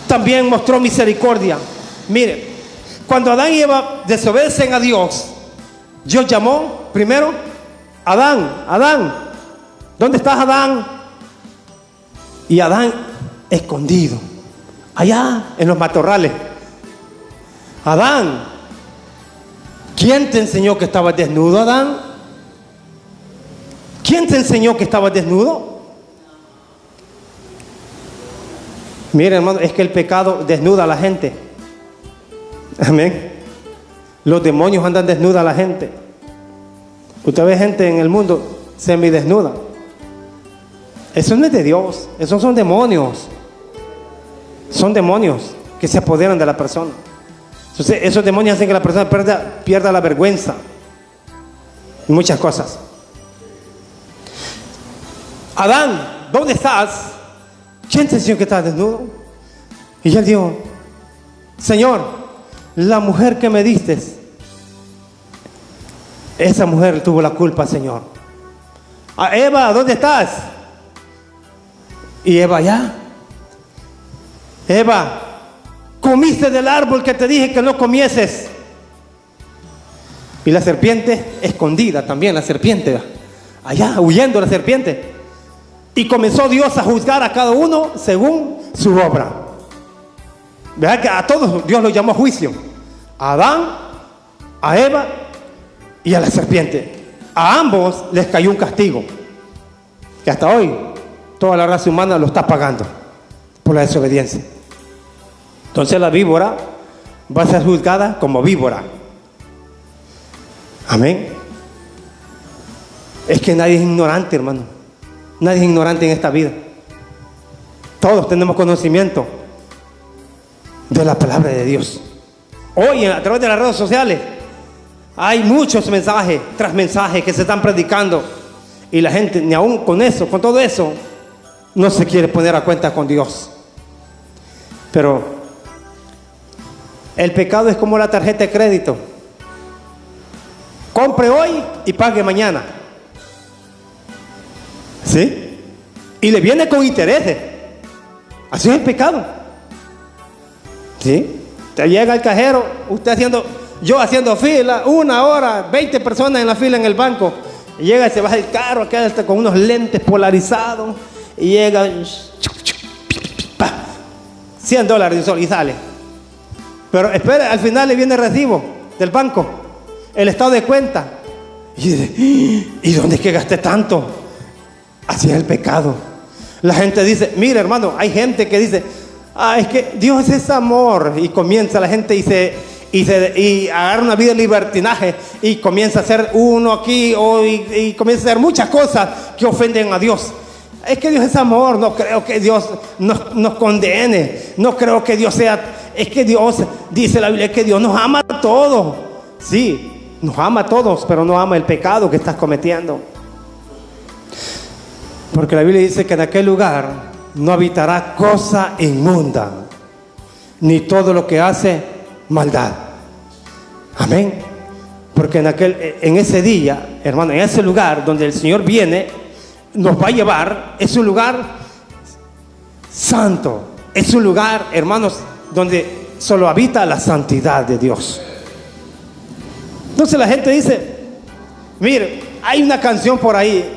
también mostró misericordia. Mire, cuando Adán y Eva desobedecen a Dios, Dios llamó primero, Adán, ¿dónde estás, Adán? Y Adán escondido, allá en los matorrales. Adán, ¿quién te enseñó que estabas desnudo, Adán? ¿Quién te enseñó que estabas desnudo? Mire, hermano, es que el pecado desnuda a la gente. Amén. Los demonios andan desnuda a la gente. Usted ve gente en el mundo semidesnuda. Eso no es de Dios, esos son demonios. Son demonios que se apoderan de la persona. Entonces, esos demonios hacen que la persona pierda la vergüenza y muchas cosas. Adán, ¿dónde estás? ¿Quién te enseñó que estás desnudo? Y él dijo, Señor, la mujer que me diste, esa mujer tuvo la culpa, Señor. Eva, ¿dónde estás? Y Eva, ya. Eva, comiste del árbol que te dije que no comieses. Y la serpiente, escondida también, la serpiente, allá, huyendo la serpiente. Y comenzó Dios a juzgar a cada uno según su obra. ¿Verdad que a todos Dios los llamó a juicio? A Adán, a Eva y a la serpiente. A ambos les cayó un castigo, que hasta hoy toda la raza humana lo está pagando por la desobediencia. Entonces la víbora va a ser juzgada como víbora. Amén. Es que nadie es ignorante, hermano. Nadie es ignorante en esta vida. Todos tenemos conocimiento de la palabra de Dios. Hoy a través de las redes sociales hay muchos mensajes tras mensajes que se están predicando, y la gente ni aún con eso, con todo eso, no se quiere poner a cuenta con Dios. Pero el pecado es como la tarjeta de crédito. Compre hoy y pague mañana. ¿Sí? Y le viene con intereses. Así es el pecado. ¿Sí? Te llega el cajero, yo haciendo fila, 1 hora, 20 personas en la fila en el banco. Y llega y se baja el carro, acá está con unos lentes polarizados. Y llega, $100 y sale. Pero espera, al final le viene el recibo del banco, el estado de cuenta. Y dice, ¿y dónde es que gasté tanto? Así es el pecado. La gente dice, mira hermano, hay gente que dice, es que Dios es amor. Y comienza la gente y agarra una vida de libertinaje y comienza a hacer uno aquí y comienza a hacer muchas cosas que ofenden a Dios. Es que Dios es amor, no creo que Dios nos condene, no creo que Dios sea, es que Dios, dice la Biblia, que Dios nos ama a todos. Sí, nos ama a todos, pero no ama el pecado que estás cometiendo. Porque la Biblia dice que en aquel lugar no habitará cosa inmunda, ni todo lo que hace maldad. Amén. Porque en ese día, hermano, en ese lugar donde el Señor viene, nos va a llevar, es un lugar santo, es un lugar, hermanos, donde solo habita la santidad de Dios. Entonces la gente dice, mire, hay una canción por ahí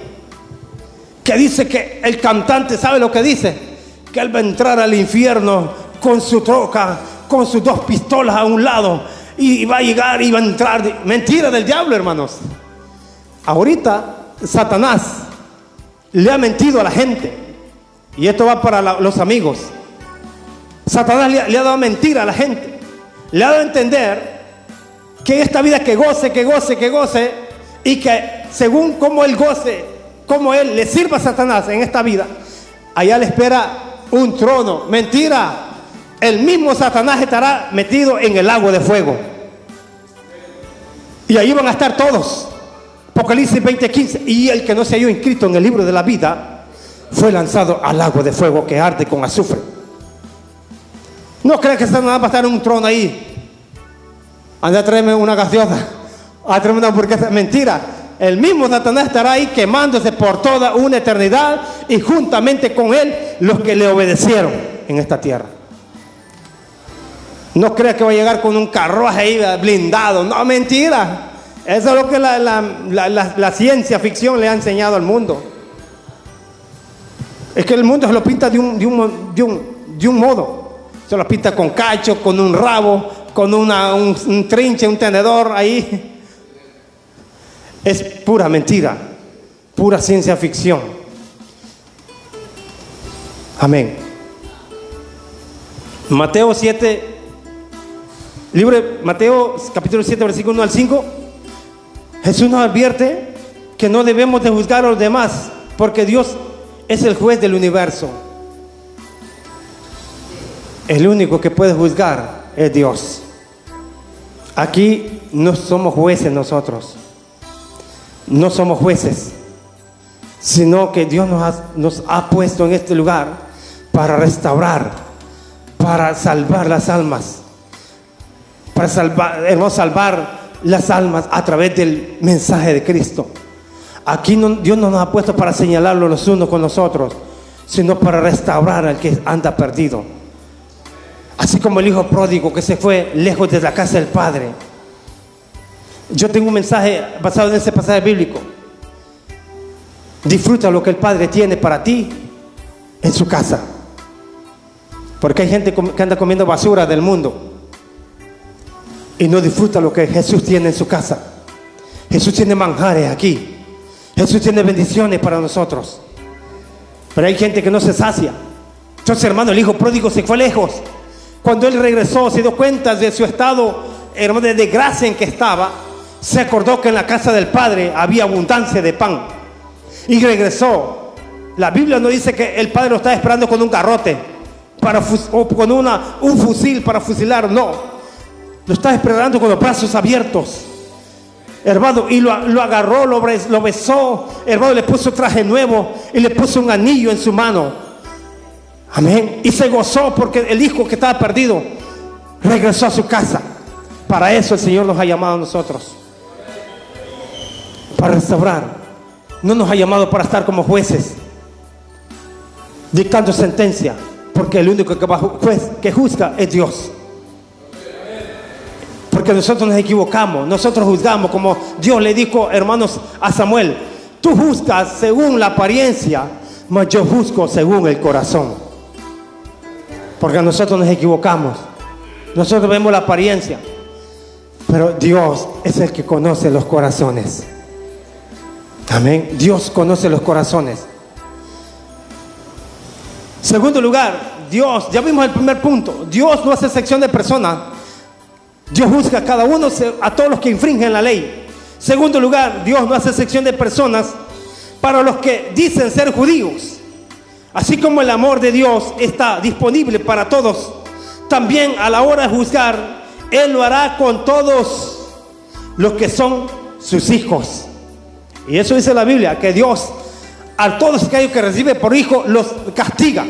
que dice que el cantante, ¿sabe lo que dice? Que él va a entrar al infierno con su troca, con sus 2 pistolas a un lado, y va a llegar y va a entrar. Mentira del diablo, hermanos. Ahorita Satanás le ha mentido a la gente, y esto va para los amigos. Satanás le ha dado mentira a la gente, le ha dado a entender que en esta vida que goce, y que según como él goce, como él le sirva a Satanás en esta vida, allá le espera un trono. Mentira, el mismo Satanás estará metido en el lago de fuego, y ahí van a estar todos. Apocalipsis 20:15. Y el que no se halló inscrito en el libro de la vida fue lanzado al lago de fuego que arde con azufre. No creas que Satanás va a estar en un trono ahí. Anda a traerme una gaseosa, a traerme una hamburguesa. Mentira, el mismo Satanás estará ahí quemándose por toda una eternidad, y juntamente con él los que le obedecieron en esta tierra. No creas que va a llegar con un carruaje ahí blindado. No, mentira. Eso es lo que la ciencia ficción le ha enseñado al mundo. Es que el mundo se lo pinta de un modo. Se lo pinta con cacho, con un rabo, con un trinche, un tenedor ahí. Es pura mentira, pura ciencia ficción. Amén. Mateo 7, Mateo capítulo 7, versículo 1 al 5. Jesús nos advierte que no debemos de juzgar a los demás, porque Dios es el juez del universo. El único que puede juzgar es Dios. Aquí no somos jueces nosotros. No somos jueces, sino que Dios nos ha puesto en este lugar para restaurar, para salvar las almas, para salvar, hermanos, salvar las almas a través del mensaje de Cristo. Aquí Dios no nos ha puesto para señalarlo los unos con los otros, sino para restaurar al que anda perdido. Así como el hijo pródigo que se fue lejos de la casa del padre. Yo tengo un mensaje basado en ese pasaje bíblico. Disfruta lo que el Padre tiene para ti en su casa. Porque hay gente que anda comiendo basura del mundo y no disfruta lo que Jesús tiene en su casa. Jesús tiene manjares aquí. Jesús tiene bendiciones para nosotros. Pero hay gente que no se sacia. Entonces, hermano, el hijo pródigo se fue lejos. Cuando él regresó, se dio cuenta de su estado, hermano, de desgracia en que estaba. Se acordó que en la casa del Padre había abundancia de pan. Y regresó. La Biblia no dice que el Padre lo estaba esperando con un garrote o con un fusil para fusilar. No. Lo estaba esperando con los brazos abiertos. Hermano, y lo agarró, lo besó. Hermano, le puso traje nuevo y le puso un anillo en su mano. Amén. Y se gozó porque el hijo que estaba perdido regresó a su casa. Para eso el Señor nos ha llamado a nosotros. Para restaurar. No nos ha llamado para estar como jueces dictando sentencia, porque el único que juzga es Dios. Porque nosotros nos equivocamos, nosotros juzgamos como Dios le dijo, hermanos, a Samuel: tú juzgas según la apariencia, mas yo juzgo según el corazón. Porque nosotros nos equivocamos, nosotros vemos la apariencia, pero Dios es el que conoce los corazones. Amén. Dios conoce los corazones. Segundo lugar, Dios, ya vimos el primer punto, Dios no hace sección de personas. Dios juzga a cada uno, a todos los que infringen la ley. Segundo lugar, Dios no hace sección de personas para los que dicen ser judíos. Así como el amor de Dios está disponible para todos, también a la hora de juzgar, Él lo hará con todos los que son sus hijos. Y eso dice la Biblia, que Dios a todos aquellos que recibe por hijo los castiga,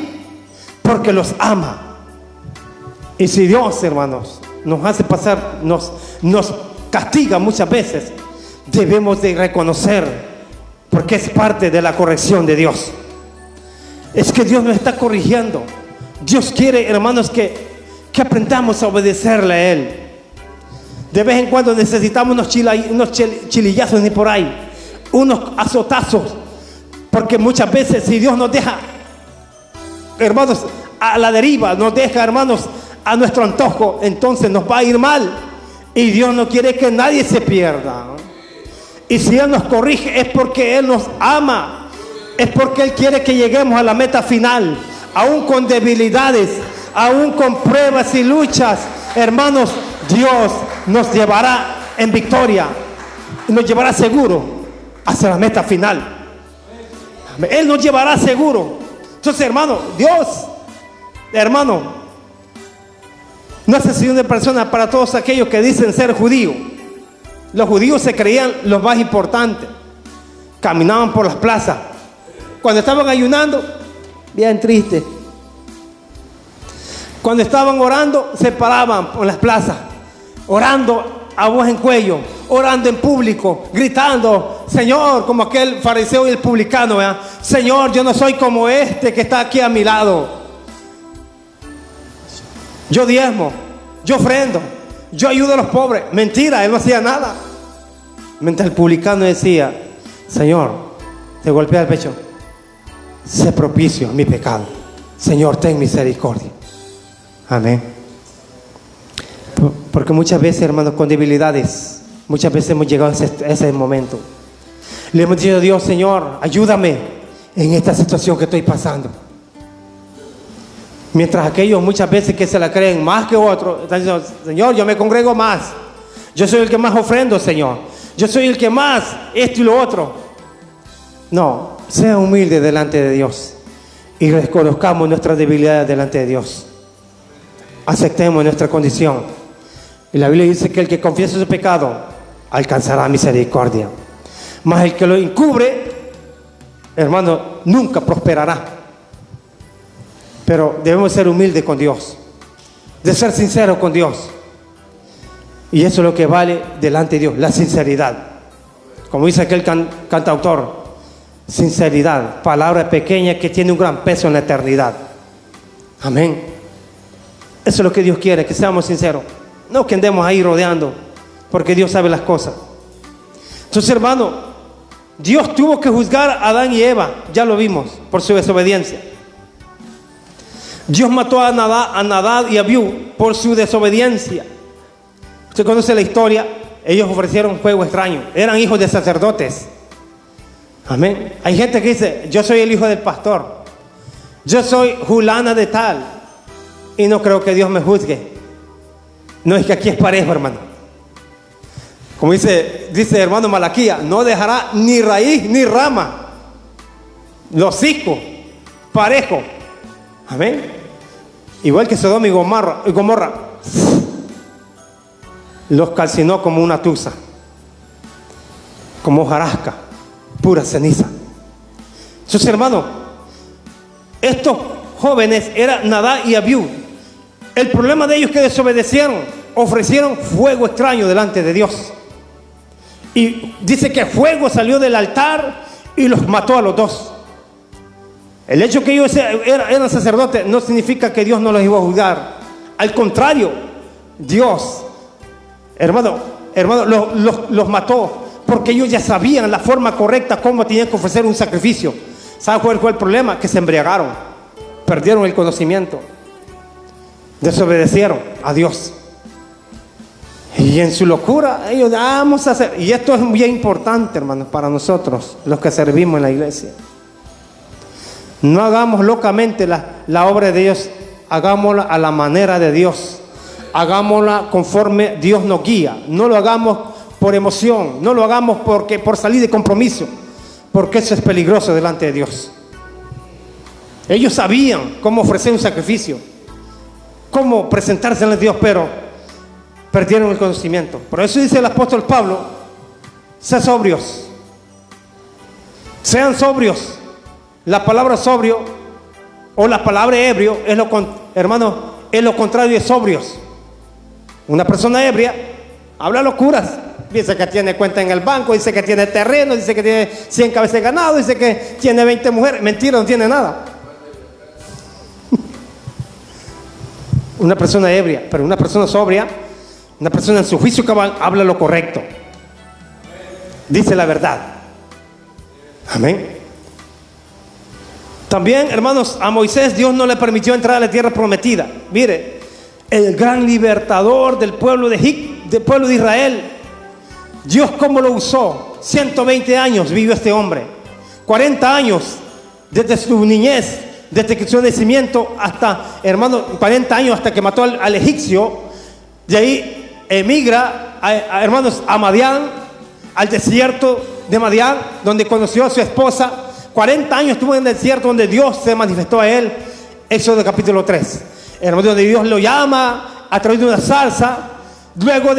porque los ama. Y si Dios, hermanos, nos hace pasar, nos castiga muchas veces, debemos de reconocer, porque es parte de la corrección de Dios. Es que Dios nos está corrigiendo. Dios quiere, hermanos, que aprendamos a obedecerle a Él. De vez en cuando necesitamos unos chilillazos ni por ahí, unos azotazos, porque muchas veces si Dios nos deja, hermanos, a la deriva, nos deja, hermanos, a nuestro antojo, entonces nos va a ir mal. Y Dios no quiere que nadie se pierda. Y si Él nos corrige es porque Él nos ama, es porque Él quiere que lleguemos a la meta final, aún con debilidades, aún con pruebas y luchas. Hermanos, Dios nos llevará en victoria, nos llevará seguro hacia la meta final. Él nos llevará seguro. Entonces, hermano, Dios, hermano, no hace sección de personas para todos aquellos que dicen ser judíos. Los judíos se creían los más importantes. Caminaban por las plazas. Cuando estaban ayunando, bien triste. Cuando estaban orando, se paraban por las plazas, orando a voz en cuello, orando en público, gritando: Señor, como aquel fariseo y el publicano, ¿verdad? Señor, yo no soy como este que está aquí a mi lado. Yo diezmo, yo ofrendo, yo ayudo a los pobres. Mentira, él no hacía nada. Mientras el publicano decía: Señor, te golpea el pecho, sé propicio a mi pecado. Señor, ten misericordia. Amén. Porque muchas veces, hermanos, con debilidades, muchas veces hemos llegado a ese momento. Le hemos dicho a Dios: Señor, ayúdame en esta situación que estoy pasando. Mientras aquellos muchas veces que se la creen más que otros están diciendo: Señor, yo me congrego más, yo soy el que más ofrendo, Señor, yo soy el que más esto y lo otro. No, sea humilde delante de Dios y reconozcamos nuestras debilidades delante de Dios. Aceptemos nuestra condición. Y la Biblia dice que el que confiesa su pecado alcanzará misericordia, mas el que lo encubre, hermano, nunca prosperará. Pero debemos ser humildes con Dios, de ser sinceros con Dios. Y eso es lo que vale delante de Dios, la sinceridad. Como dice aquel cantautor, sinceridad, palabra pequeña que tiene un gran peso en la eternidad. Amén. Eso es lo que Dios quiere, que seamos sinceros. No que andemos ahí rodeando, porque Dios sabe las cosas. Entonces, hermano, Dios tuvo que juzgar a Adán y Eva, ya lo vimos, por su desobediencia. Dios mató a Nadab y Abiú por su desobediencia. Usted conoce la historia. Ellos ofrecieron fuego extraño, eran hijos de sacerdotes. Amén. Hay gente que dice: yo soy el hijo del pastor, yo soy Julana de tal, y no creo que Dios me juzgue. No, es que aquí es parejo, hermano. Como dice hermano Malaquía, no dejará ni raíz ni rama, los hijos parejo. Amén. Igual que Sodoma y Gomorra, los calcinó como una tusa, como hojarasca, pura ceniza. Entonces, hermano, estos jóvenes eran Nadab y Abiú. El problema de ellos es que desobedecieron, ofrecieron fuego extraño delante de Dios. Y dice que fuego salió del altar y los mató a los dos. El hecho que ellos eran sacerdotes no significa que Dios no los iba a juzgar. Al contrario, Dios, hermano, los mató porque ellos ya sabían la forma correcta cómo tenían que ofrecer un sacrificio. ¿Sabe cuál fue el problema? Que se embriagaron, perdieron el conocimiento, desobedecieron a Dios. Y en su locura ellos vamos a hacer. Y esto es bien importante, hermanos, para nosotros, los que servimos en la iglesia. No hagamos locamente la obra de Dios, hagámosla a la manera de Dios, hagámosla conforme Dios nos guía. No lo hagamos por emoción, no lo hagamos por salir de compromiso, porque eso es peligroso delante de Dios. Ellos sabían cómo ofrecer un sacrificio, cómo presentarse ante Dios, pero perdieron el conocimiento. Por eso dice el apóstol Pablo: sean sobrios, sean sobrios. La palabra sobrio o la palabra ebrio es hermano, es lo contrario de sobrios. Una persona ebria habla locuras, dice que tiene cuenta en el banco, dice que tiene terreno, dice que tiene 100 cabezas de ganado, dice que tiene 20 mujeres. Mentira, no tiene nada. Una persona ebria, pero una persona sobria, una persona en su juicio cabal, habla lo correcto, dice la verdad. Amén. También, hermanos, a Moisés Dios no le permitió entrar a la tierra prometida. Mire, el gran libertador del pueblo de Israel, Dios cómo lo usó. 120 años vivió este hombre, 40 años desde su niñez, desde que su nacimiento hasta, hermano, 40 años hasta que mató al egipcio. De ahí emigra, hermanos, a Madián, al desierto de Madián, donde conoció a su esposa. 40 años estuvo en el desierto, donde Dios se manifestó a él. Éxodo capítulo 3, hermano, donde Dios lo llama a través de una zarza. Luego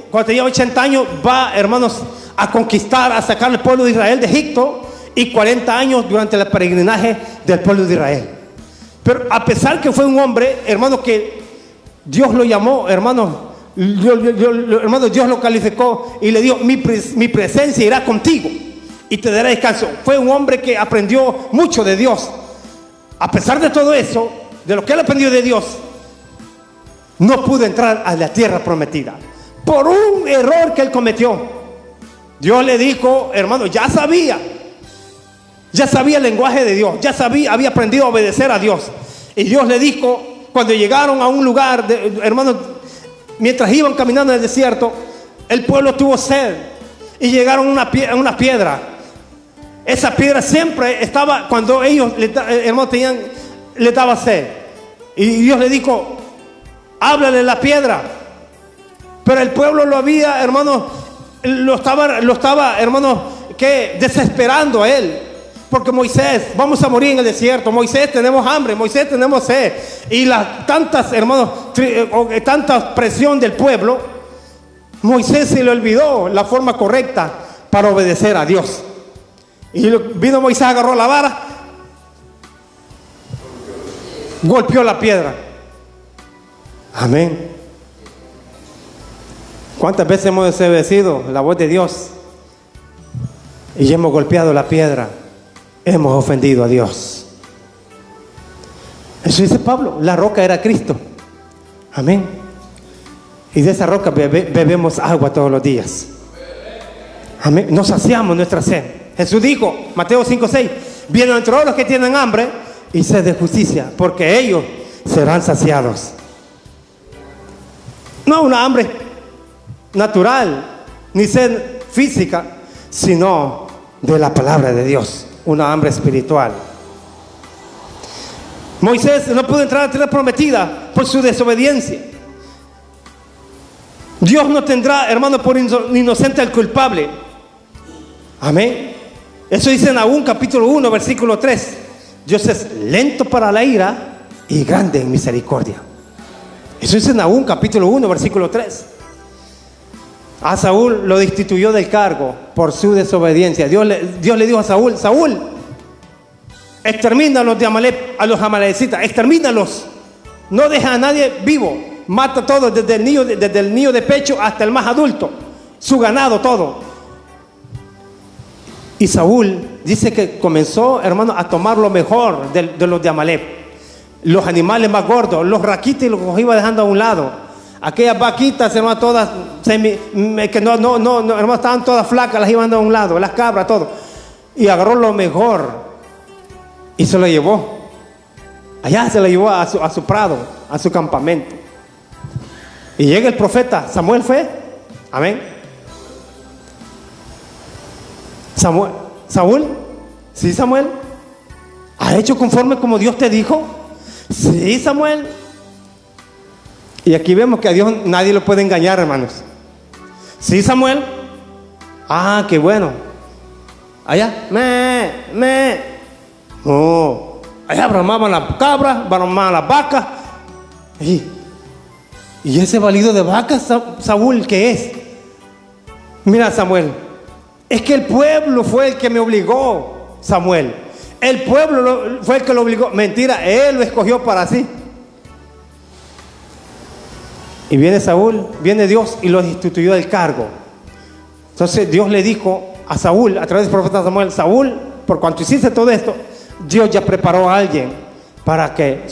cuando tenía 80 años, va, hermanos, a conquistar, a sacar al pueblo de Israel de Egipto. Y 40 años durante el peregrinaje del pueblo de Israel. Pero a pesar que fue un hombre, hermano, que Dios lo llamó, hermano, Dios lo calificó y le dijo: mi presencia irá contigo y te dará descanso. Fue un hombre que aprendió mucho de Dios. A pesar de todo eso, de lo que él aprendió de Dios, no pudo entrar a la tierra prometida por un error que él cometió. Dios le dijo, hermano, ya sabía el lenguaje de Dios, había aprendido a obedecer a Dios. Y Dios le dijo, cuando llegaron a un lugar, hermano, mientras iban caminando en el desierto, el pueblo tuvo sed y llegaron a una piedra. Esa piedra siempre estaba, cuando ellos, hermano, le daba sed. Y Dios le dijo: háblale a la piedra. Pero el pueblo lo había, hermano, lo estaba, hermano, desesperando a él. Porque Moisés, vamos a morir en el desierto. Moisés, tenemos hambre. Moisés, tenemos sed. Y tanta presión del pueblo, Moisés se le olvidó la forma correcta para obedecer a Dios. Y vino Moisés, agarró la vara, golpeó la piedra. Amén. ¿Cuántas veces hemos desobedecido la voz de Dios y hemos golpeado la piedra? Hemos ofendido a Dios. Eso dice Pablo, la roca era Cristo. Amén. Y de esa roca bebemos agua todos los días. Amén. Nos saciamos nuestra sed. Jesús dijo, Mateo 5:6, bienaventurados los que tienen hambre y sed de justicia, porque ellos serán saciados. No una hambre natural, ni sed física, sino de la palabra de Dios, una hambre espiritual. Moisés no pudo entrar a la tierra prometida por su desobediencia. Dios no tendrá, hermano, por inocente al culpable. Amén. Eso dice en Nahum capítulo 1 versículo 3. Dios es lento para la ira y grande en misericordia. Eso dice en Nahum capítulo 1 versículo 3. A Saúl lo destituyó del cargo por su desobediencia. Dios le dijo a Saúl, Saúl, extermínalos de Amalek, a los amalecitas, extermínalos, no deja a nadie vivo, mata a todos, desde el niño de pecho hasta el más adulto, su ganado, todo. Y Saúl dice que comenzó, hermano, a tomar lo mejor de los de Amalek, los animales más gordos, los raquitas, y los iba dejando a un lado. Aquellas vaquitas, hermano, todas que no, hermano, estaban todas flacas, las iban dando a un lado, las cabras, todo. Y agarró lo mejor y se lo llevó. Allá se lo llevó a su prado, a su campamento. Y llega el profeta, Samuel fue, amén. Saúl, sí, Samuel, ¿ha hecho conforme como Dios te dijo? Sí, Samuel. Y aquí vemos que a Dios nadie lo puede engañar, hermanos. Sí, Samuel. Ah, qué bueno. Allá, allá bramaban las cabras, bramaban las vacas. ¿Y ese balido de vacas, Saúl, qué es? Mira, Samuel, es que el pueblo fue el que me obligó, Samuel. El pueblo fue el que lo obligó. Mentira, él lo escogió para sí. Y viene Saúl, viene Dios y lo destituyó del cargo. Entonces Dios le dijo a Saúl, a través del profeta Samuel, Saúl, por cuanto hiciste todo esto, Dios ya preparó a alguien para que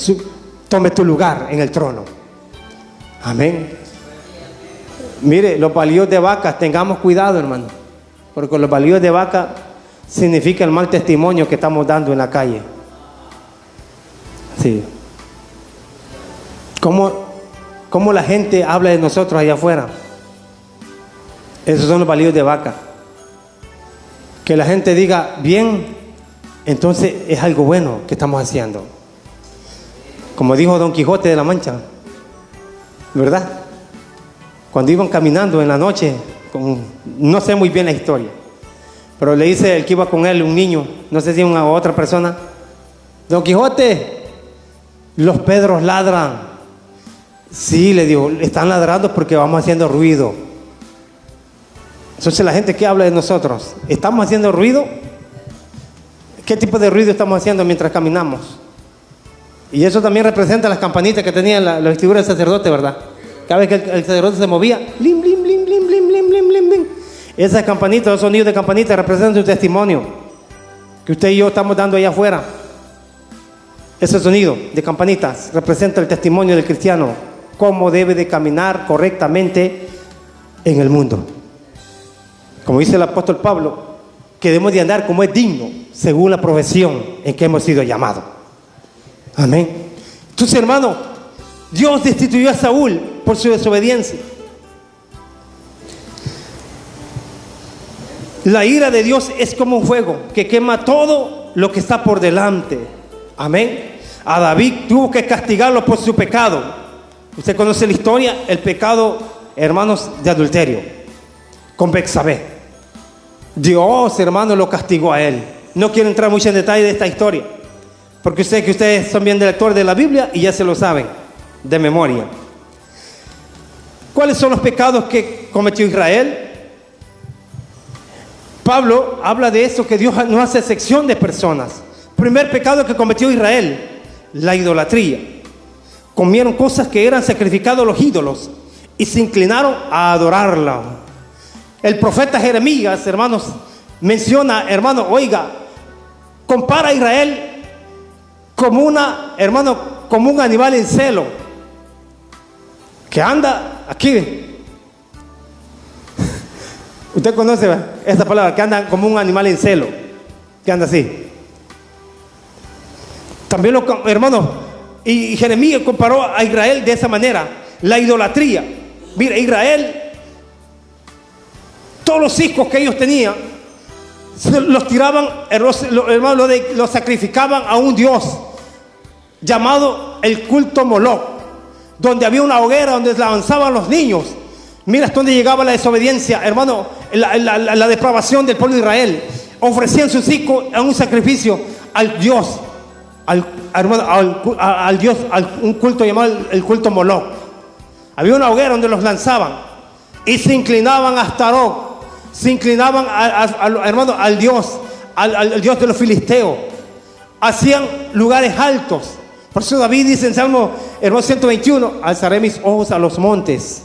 tome tu lugar en el trono. Amén. Mire, los balidos de vaca, tengamos cuidado, hermano, porque los balidos de vaca significa el mal testimonio que estamos dando en la calle. Sí. ¿Cómo la gente habla de nosotros allá afuera? Esos son los balidos de vaca. Que la gente diga, bien, entonces es algo bueno que estamos haciendo. Como dijo Don Quijote de la Mancha, ¿verdad? Cuando iban caminando en la noche, no sé muy bien la historia, pero le dice el que iba con él, un niño, no sé si una u otra persona, Don Quijote, los pedros ladran. Sí, le digo, están ladrando porque vamos haciendo ruido. Entonces la gente que habla de nosotros, ¿estamos haciendo ruido? ¿Qué tipo de ruido estamos haciendo mientras caminamos? Y eso también representa las campanitas que tenían la vestidura del sacerdote, ¿verdad? Cada vez que el sacerdote se movía, blim, blim, blim, blim, blim, blim, blim, blim, blim. Esas campanitas, los sonidos de campanitas representan su testimonio que usted y yo estamos dando allá afuera. Ese sonido de campanitas representa el testimonio del cristiano, cómo debe de caminar correctamente en el mundo. Como dice el apóstol Pablo, que debemos de andar como es digno, según la profesión en que hemos sido llamados. Amén. Entonces, hermano, Dios destituyó a Saúl por su desobediencia. La ira de Dios es como un fuego que quema todo lo que está por delante. Amén. A David tuvo que castigarlo por su pecado. Usted conoce la historia, el pecado, hermanos, de adulterio con Betsabé. Dios, hermano, lo castigó a él. No quiero entrar mucho en detalle de esta historia, porque sé que ustedes son bien lectores de la Biblia y ya se lo saben de memoria. ¿Cuáles son los pecados que cometió Israel? Pablo habla de eso, que Dios no hace excepción de personas. Primer pecado que cometió Israel, la idolatría. Comieron cosas que eran sacrificados a los ídolos y se inclinaron a adorarla. El profeta Jeremías, hermanos, menciona, hermano, oiga, compara a Israel como como un animal en celo, que anda aquí. Usted conoce esta palabra, que anda como un animal en celo, que anda así. También hermanos, y Jeremías comparó a Israel de esa manera, la idolatría. Mira, Israel, todos los hijos que ellos tenían, los tiraban, hermanos, los sacrificaban a un dios llamado el culto Moloch, donde había una hoguera donde lanzaban los niños. Mira hasta dónde llegaba la desobediencia, hermano, la depravación del pueblo de Israel. Ofrecían sus hijos a un sacrificio al dios, un culto llamado el culto Moloch. Había una hoguera donde los lanzaban y se inclinaban a Astarot, se inclinaban hermano, al dios de los filisteos. Hacían lugares altos. Por eso David dice en Salmo 121, alzaré mis ojos a los montes.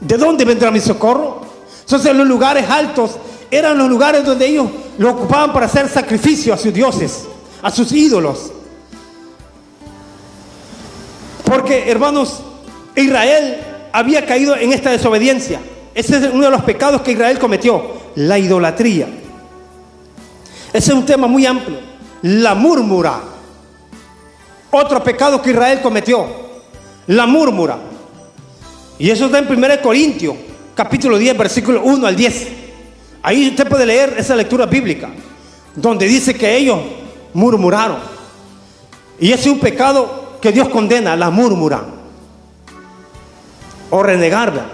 ¿De dónde vendrá mi socorro? Entonces los lugares altos eran los lugares donde ellos lo ocupaban para hacer sacrificio a sus dioses, a sus ídolos. Porque, hermanos, Israel había caído en esta desobediencia. Ese es uno de los pecados que Israel cometió, la idolatría. Ese es un tema muy amplio. La múrmura, otro pecado que Israel cometió, la múrmura. Y eso está en 1 Corintios, capítulo 10, versículo 1 al 10. Ahí usted puede leer esa lectura bíblica, donde dice que ellos murmuraron. Y ese es un pecado que Dios condena, la múrmura, o renegarla.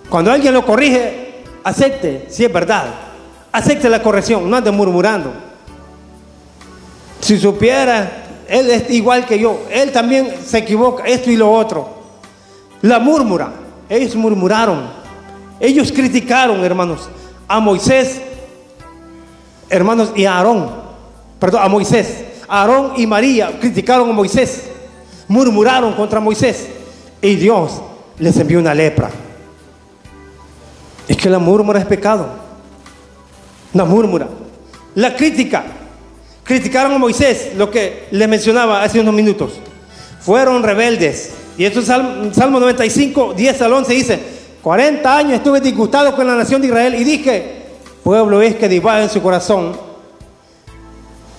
Cuando alguien lo corrige, acepte, si es verdad, acepte la corrección, no ande murmurando. Si supiera, él es igual que yo, él también se equivoca, esto y lo otro. La múrmura, ellos murmuraron, ellos criticaron, hermanos, a Moisés, hermanos, y a Aarón, perdón, a Moisés, Aarón y María criticaron a Moisés, murmuraron contra Moisés, y Dios les envió una lepra. Es que la múrmura es pecado, la múrmura, la crítica. Criticaron a Moisés, lo que les mencionaba hace unos minutos. Fueron rebeldes. Y esto es Salmo 95, 10 al 11 dice: 40 años estuve disgustado con la nación de Israel y dije, pueblo es que divaga en su corazón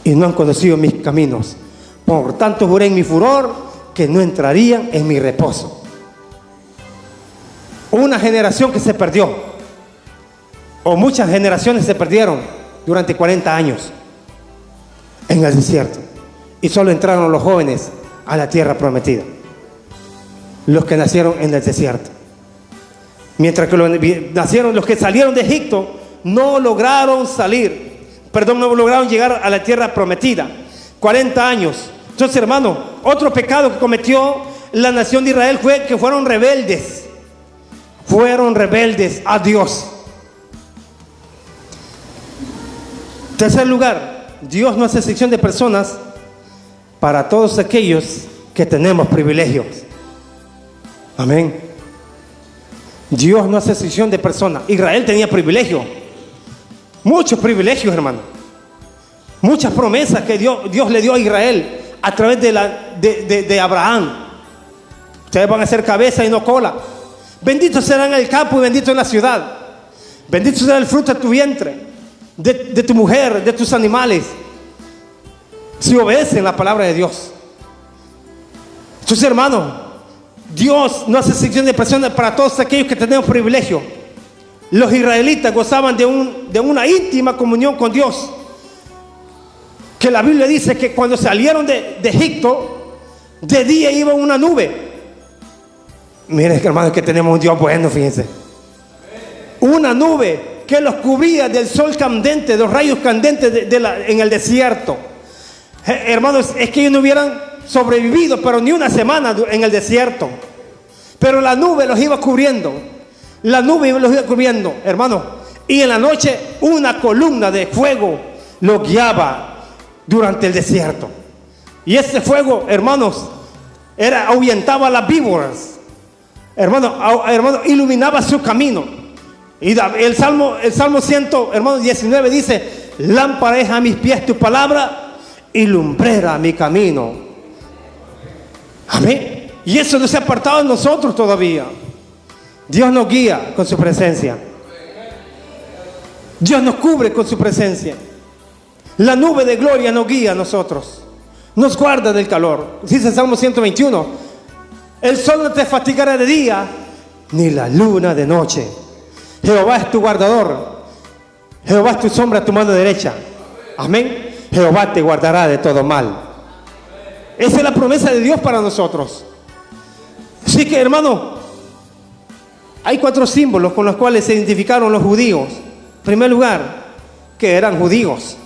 y no han conocido mis caminos. Por tanto juré en mi furor que no entrarían en mi reposo. Una generación que se perdió, o muchas generaciones se perdieron durante 40 años en el desierto, y solo entraron los jóvenes a la tierra prometida, los que nacieron en el desierto. Mientras que los que salieron de Egipto no lograron no lograron llegar a la tierra prometida. 40 años. Entonces, hermano, otro pecado que cometió la nación de Israel fue que fueron rebeldes a Dios. Tercer lugar, Dios no hace excepción de personas para todos aquellos que tenemos privilegios. Amén. Dios no hace excepción de personas. Israel tenía privilegios, muchos privilegios, hermano, muchas promesas que Dios le dio a Israel a través de Abraham. Ustedes van a ser cabeza y no cola. Benditos serán el campo y bendito en la ciudad. Bendito será el fruto de tu vientre, de tu mujer, de tus animales, si obedecen la palabra de Dios. Entonces, hermano, Dios no hace excepción de personas para todos aquellos que tenemos privilegio. Los israelitas gozaban de una íntima comunión con Dios, que la Biblia dice que cuando salieron de Egipto, de día iba una nube. Miren, hermanos, que tenemos un Dios bueno, fíjense. Una nube que los cubría del sol candente, de los rayos candentes en el desierto. Hermanos, es que ellos no hubieran sobrevivido, pero ni una semana en el desierto. Pero la nube los iba cubriendo. La nube los iba cubriendo, hermanos. Y en la noche una columna de fuego los guiaba durante el desierto. Y ese fuego, hermanos, ahuyentaba las víboras. hermano, iluminaba su camino. Y el Salmo 19 dice: lámpara es a mis pies tu palabra y lumbrera mi camino. Amén. Y eso no se ha apartado de nosotros todavía. Dios nos guía con su presencia. Dios nos cubre con su presencia. La nube de gloria nos guía a nosotros. Nos guarda del calor. Dice el Salmo 121: el sol no te fatigará de día, ni la luna de noche. Jehová es tu guardador. Jehová es tu sombra a tu mano derecha. Amén. Jehová te guardará de todo mal. Esa es la promesa de Dios para nosotros. Así que, hermano, hay 4 símbolos con los cuales se identificaron los judíos. En primer lugar, que eran judíos.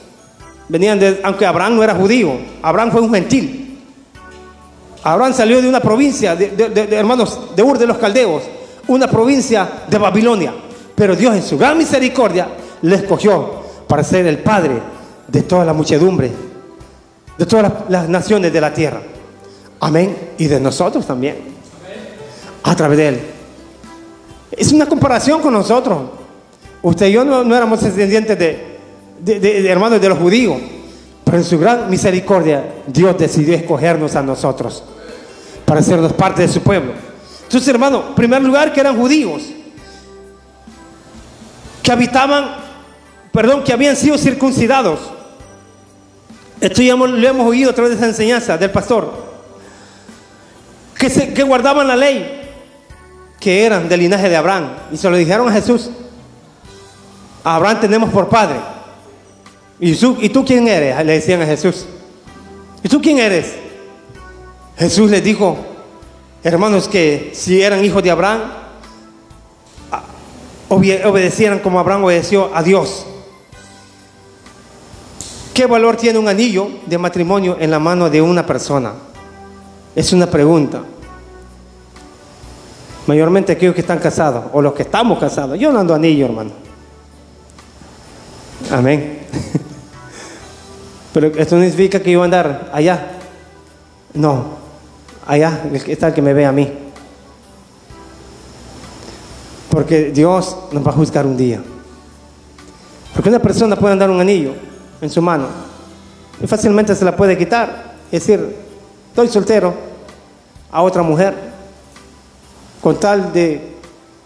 Aunque Abraham no era judío, Abraham fue un gentil. Abraham salió de una provincia, hermanos, de Ur de los Caldeos, una provincia de Babilonia. Pero Dios en su gran misericordia le escogió para ser el padre de toda la muchedumbre, de todas las naciones de la tierra. Amén. Y de nosotros también. A través de él. Es una comparación con nosotros. Usted y yo no éramos descendientes de hermanos de los judíos, pero en su gran misericordia Dios decidió escogernos a nosotros para sernos parte de su pueblo. Entonces, hermano, en primer lugar, que eran judíos, que habían sido circuncidados. Esto ya lo hemos oído a través de esa enseñanza del pastor. Que guardaban la ley, que eran del linaje de Abraham, y se lo dijeron a Jesús: a Abraham tenemos por padre. ¿Y tú quién eres?, le decían a Jesús. ¿Y tú quién eres? Jesús les dijo, hermanos, que si eran hijos de Abraham, obedecieran como Abraham obedeció a Dios. ¿Qué valor tiene un anillo de matrimonio en la mano de una persona? Es una pregunta. Mayormente aquellos que están casados, o los que estamos casados. Yo no ando anillo, hermano. Amén. Pero esto no significa que yo voy a andar allá. No, allá está el que me ve a mí. Porque Dios nos va a juzgar un día. Porque una persona puede andar un anillo en su mano y fácilmente se la puede quitar y decir: estoy soltero, a otra mujer, con tal de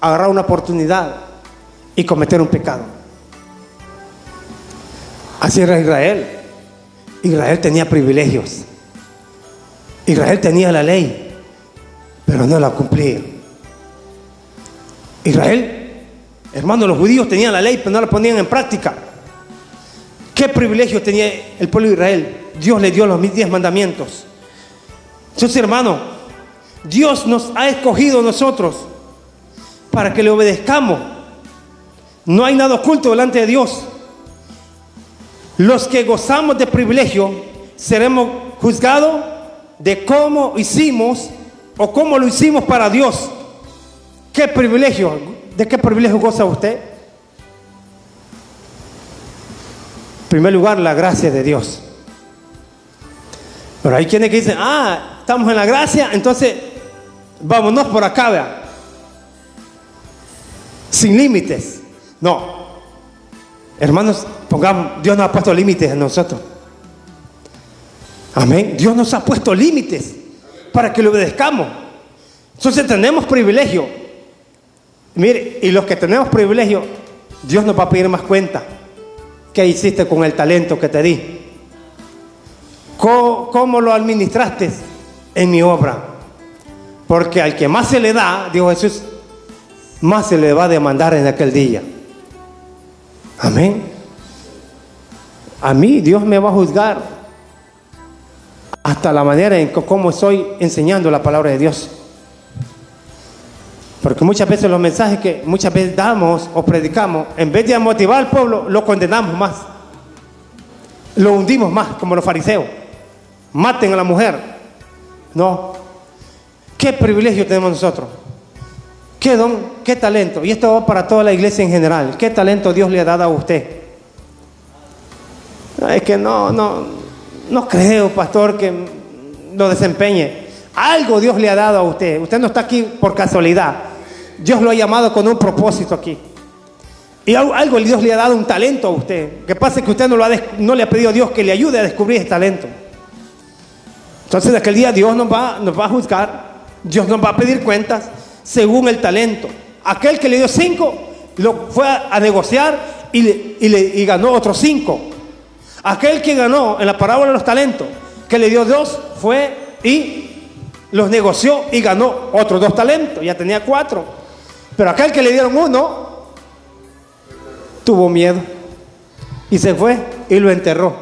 agarrar una oportunidad y cometer un pecado. Así era Israel. Israel tenía privilegios. Israel tenía la ley, pero no la cumplía. Israel, hermanos, los judíos tenían la ley, pero no la ponían en práctica. ¿Qué privilegio tenía el pueblo de Israel? Dios le dio los 10 mandamientos. Entonces, hermano, Dios nos ha escogido nosotros para que le obedezcamos. No hay nada oculto delante de Dios. Los que gozamos de privilegio seremos juzgados de cómo hicimos o cómo lo hicimos para Dios. ¿Qué privilegio? ¿De qué privilegio goza usted? En primer lugar, la gracia de Dios. Pero hay quienes que dicen: estamos en la gracia, entonces vámonos por acá, vea, sin límites. No, hermanos, Dios nos ha puesto límites a nosotros. Amén. Dios nos ha puesto límites para que le obedezcamos. Entonces tenemos privilegio. Mire, y los que tenemos privilegio, Dios nos va a pedir más cuenta. ¿Qué hiciste con el talento que te di? ¿Cómo lo administraste en mi obra? Porque al que más se le da, dijo Jesús, más se le va a demandar en aquel día. Amén. A mí Dios me va a juzgar hasta la manera en cómo estoy enseñando la palabra de Dios. Porque muchas veces los mensajes que muchas veces damos o predicamos, en vez de motivar al pueblo, lo condenamos más, lo hundimos más, como los fariseos. Maten a la mujer. No. ¿Qué privilegio tenemos nosotros? ¿Qué don? ¿Qué talento? Y esto va para toda la iglesia en general. ¿Qué talento Dios le ha dado a usted? Es que no creo, pastor, que lo desempeñe. Algo Dios le ha dado a usted. Usted no está aquí por casualidad. Dios lo ha llamado con un propósito aquí. Y algo Dios le ha dado un talento a usted. Que pasa que usted no le ha pedido a Dios que le ayude a descubrir ese talento. Entonces, aquel día Dios nos va a juzgar. Dios nos va a pedir cuentas según el talento. Aquel que le dio 5 lo fue a negociar y ganó otros 5. Aquel que ganó en la parábola de los talentos, que le dio 2, fue y los negoció y ganó otros 2 talentos. Ya tenía 4. Pero aquel que le dieron 1 tuvo miedo y se fue y lo enterró.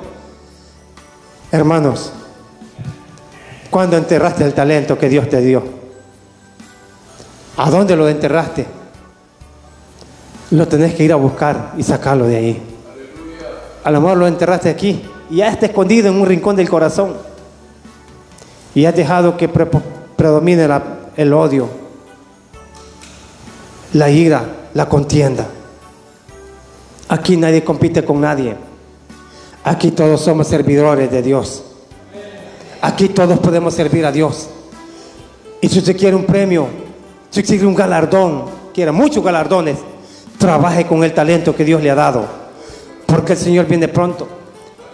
Hermanos, ¿cuándo enterraste el talento que Dios te dio? ¿A dónde lo enterraste? Lo tenés que ir a buscar y sacarlo de ahí. A lo mejor lo enterraste aquí y ya está escondido en un rincón del corazón y has dejado que predomine el odio, la ira, la contienda. Aquí nadie compite con nadie. Aquí todos somos servidores de Dios. Aquí todos podemos servir a Dios. Y si usted quiere un premio, si usted quiere un galardón, quiere muchos galardones, trabaje con el talento que Dios le ha dado, porque el Señor viene pronto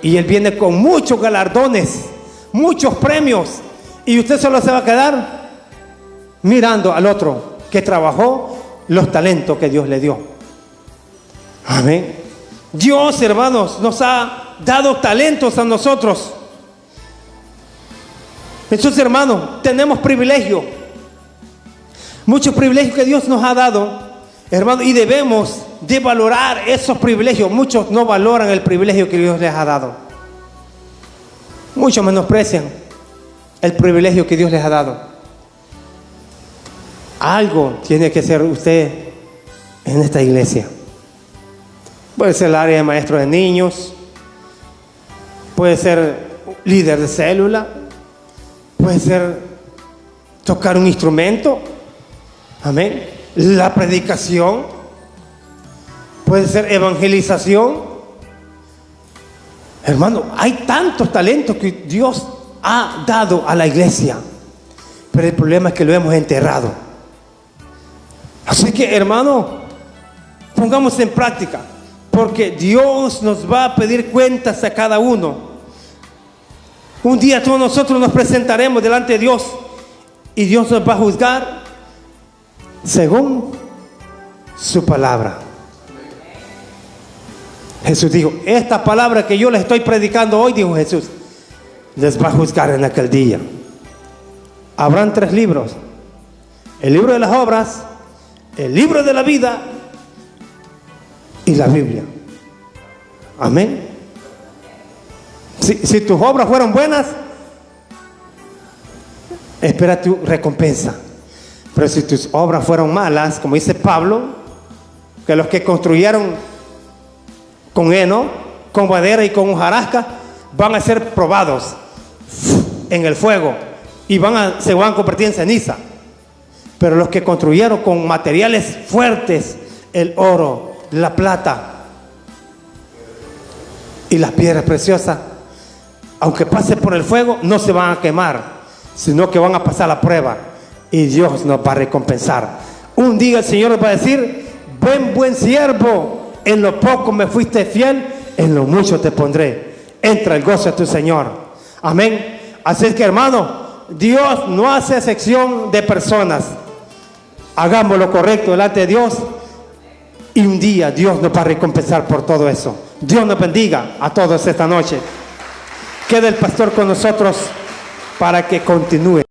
y Él viene con muchos galardones, muchos premios, y usted solo se va a quedar mirando al otro que trabajó los talentos que Dios le dio. Amén. Dios, hermanos, nos ha dado talentos a nosotros. Entonces, hermanos, tenemos privilegio, muchos privilegios que Dios nos ha dado, hermanos, y debemos de valorar esos privilegios. Muchos no valoran el privilegio que Dios les ha dado. Muchos menosprecian el privilegio que Dios les ha dado. Algo tiene que ser usted en esta iglesia. Puede ser el área de maestro de niños, puede ser líder de célula, puede ser tocar un instrumento, amén, la predicación, puede ser evangelización. Hermano, hay tantos talentos que Dios ha dado a la iglesia, pero el problema es que lo hemos enterrado. Así que, hermano, pongamos en práctica, porque Dios nos va a pedir cuentas a cada uno. Un día todos nosotros nos presentaremos delante de Dios y Dios nos va a juzgar según su palabra. Jesús dijo, esta palabra que yo les estoy predicando hoy, dijo Jesús, les va a juzgar en aquel día. Habrán 3 libros: el libro de las obras, el libro de la vida y la Biblia. Amén. Si tus obras fueron buenas, espera tu recompensa. Pero si tus obras fueron malas, como dice Pablo, que los que construyeron con heno, con madera y con hojarasca van a ser probados en el fuego y se van a convertir en ceniza. Pero los que construyeron con materiales fuertes, el oro, la plata y las piedras preciosas, aunque pasen por el fuego, no se van a quemar, sino que van a pasar la prueba y Dios nos va a recompensar. Un día el Señor nos va a decir, buen siervo, en lo poco me fuiste fiel, en lo mucho te pondré, entra el gozo de tu Señor. Amén. Así es que, hermano, Dios no hace excepción de personas. Hagamos lo correcto delante de Dios y un día Dios nos va a recompensar por todo eso. Dios nos bendiga a todos esta noche. Queda el pastor con nosotros para que continúe.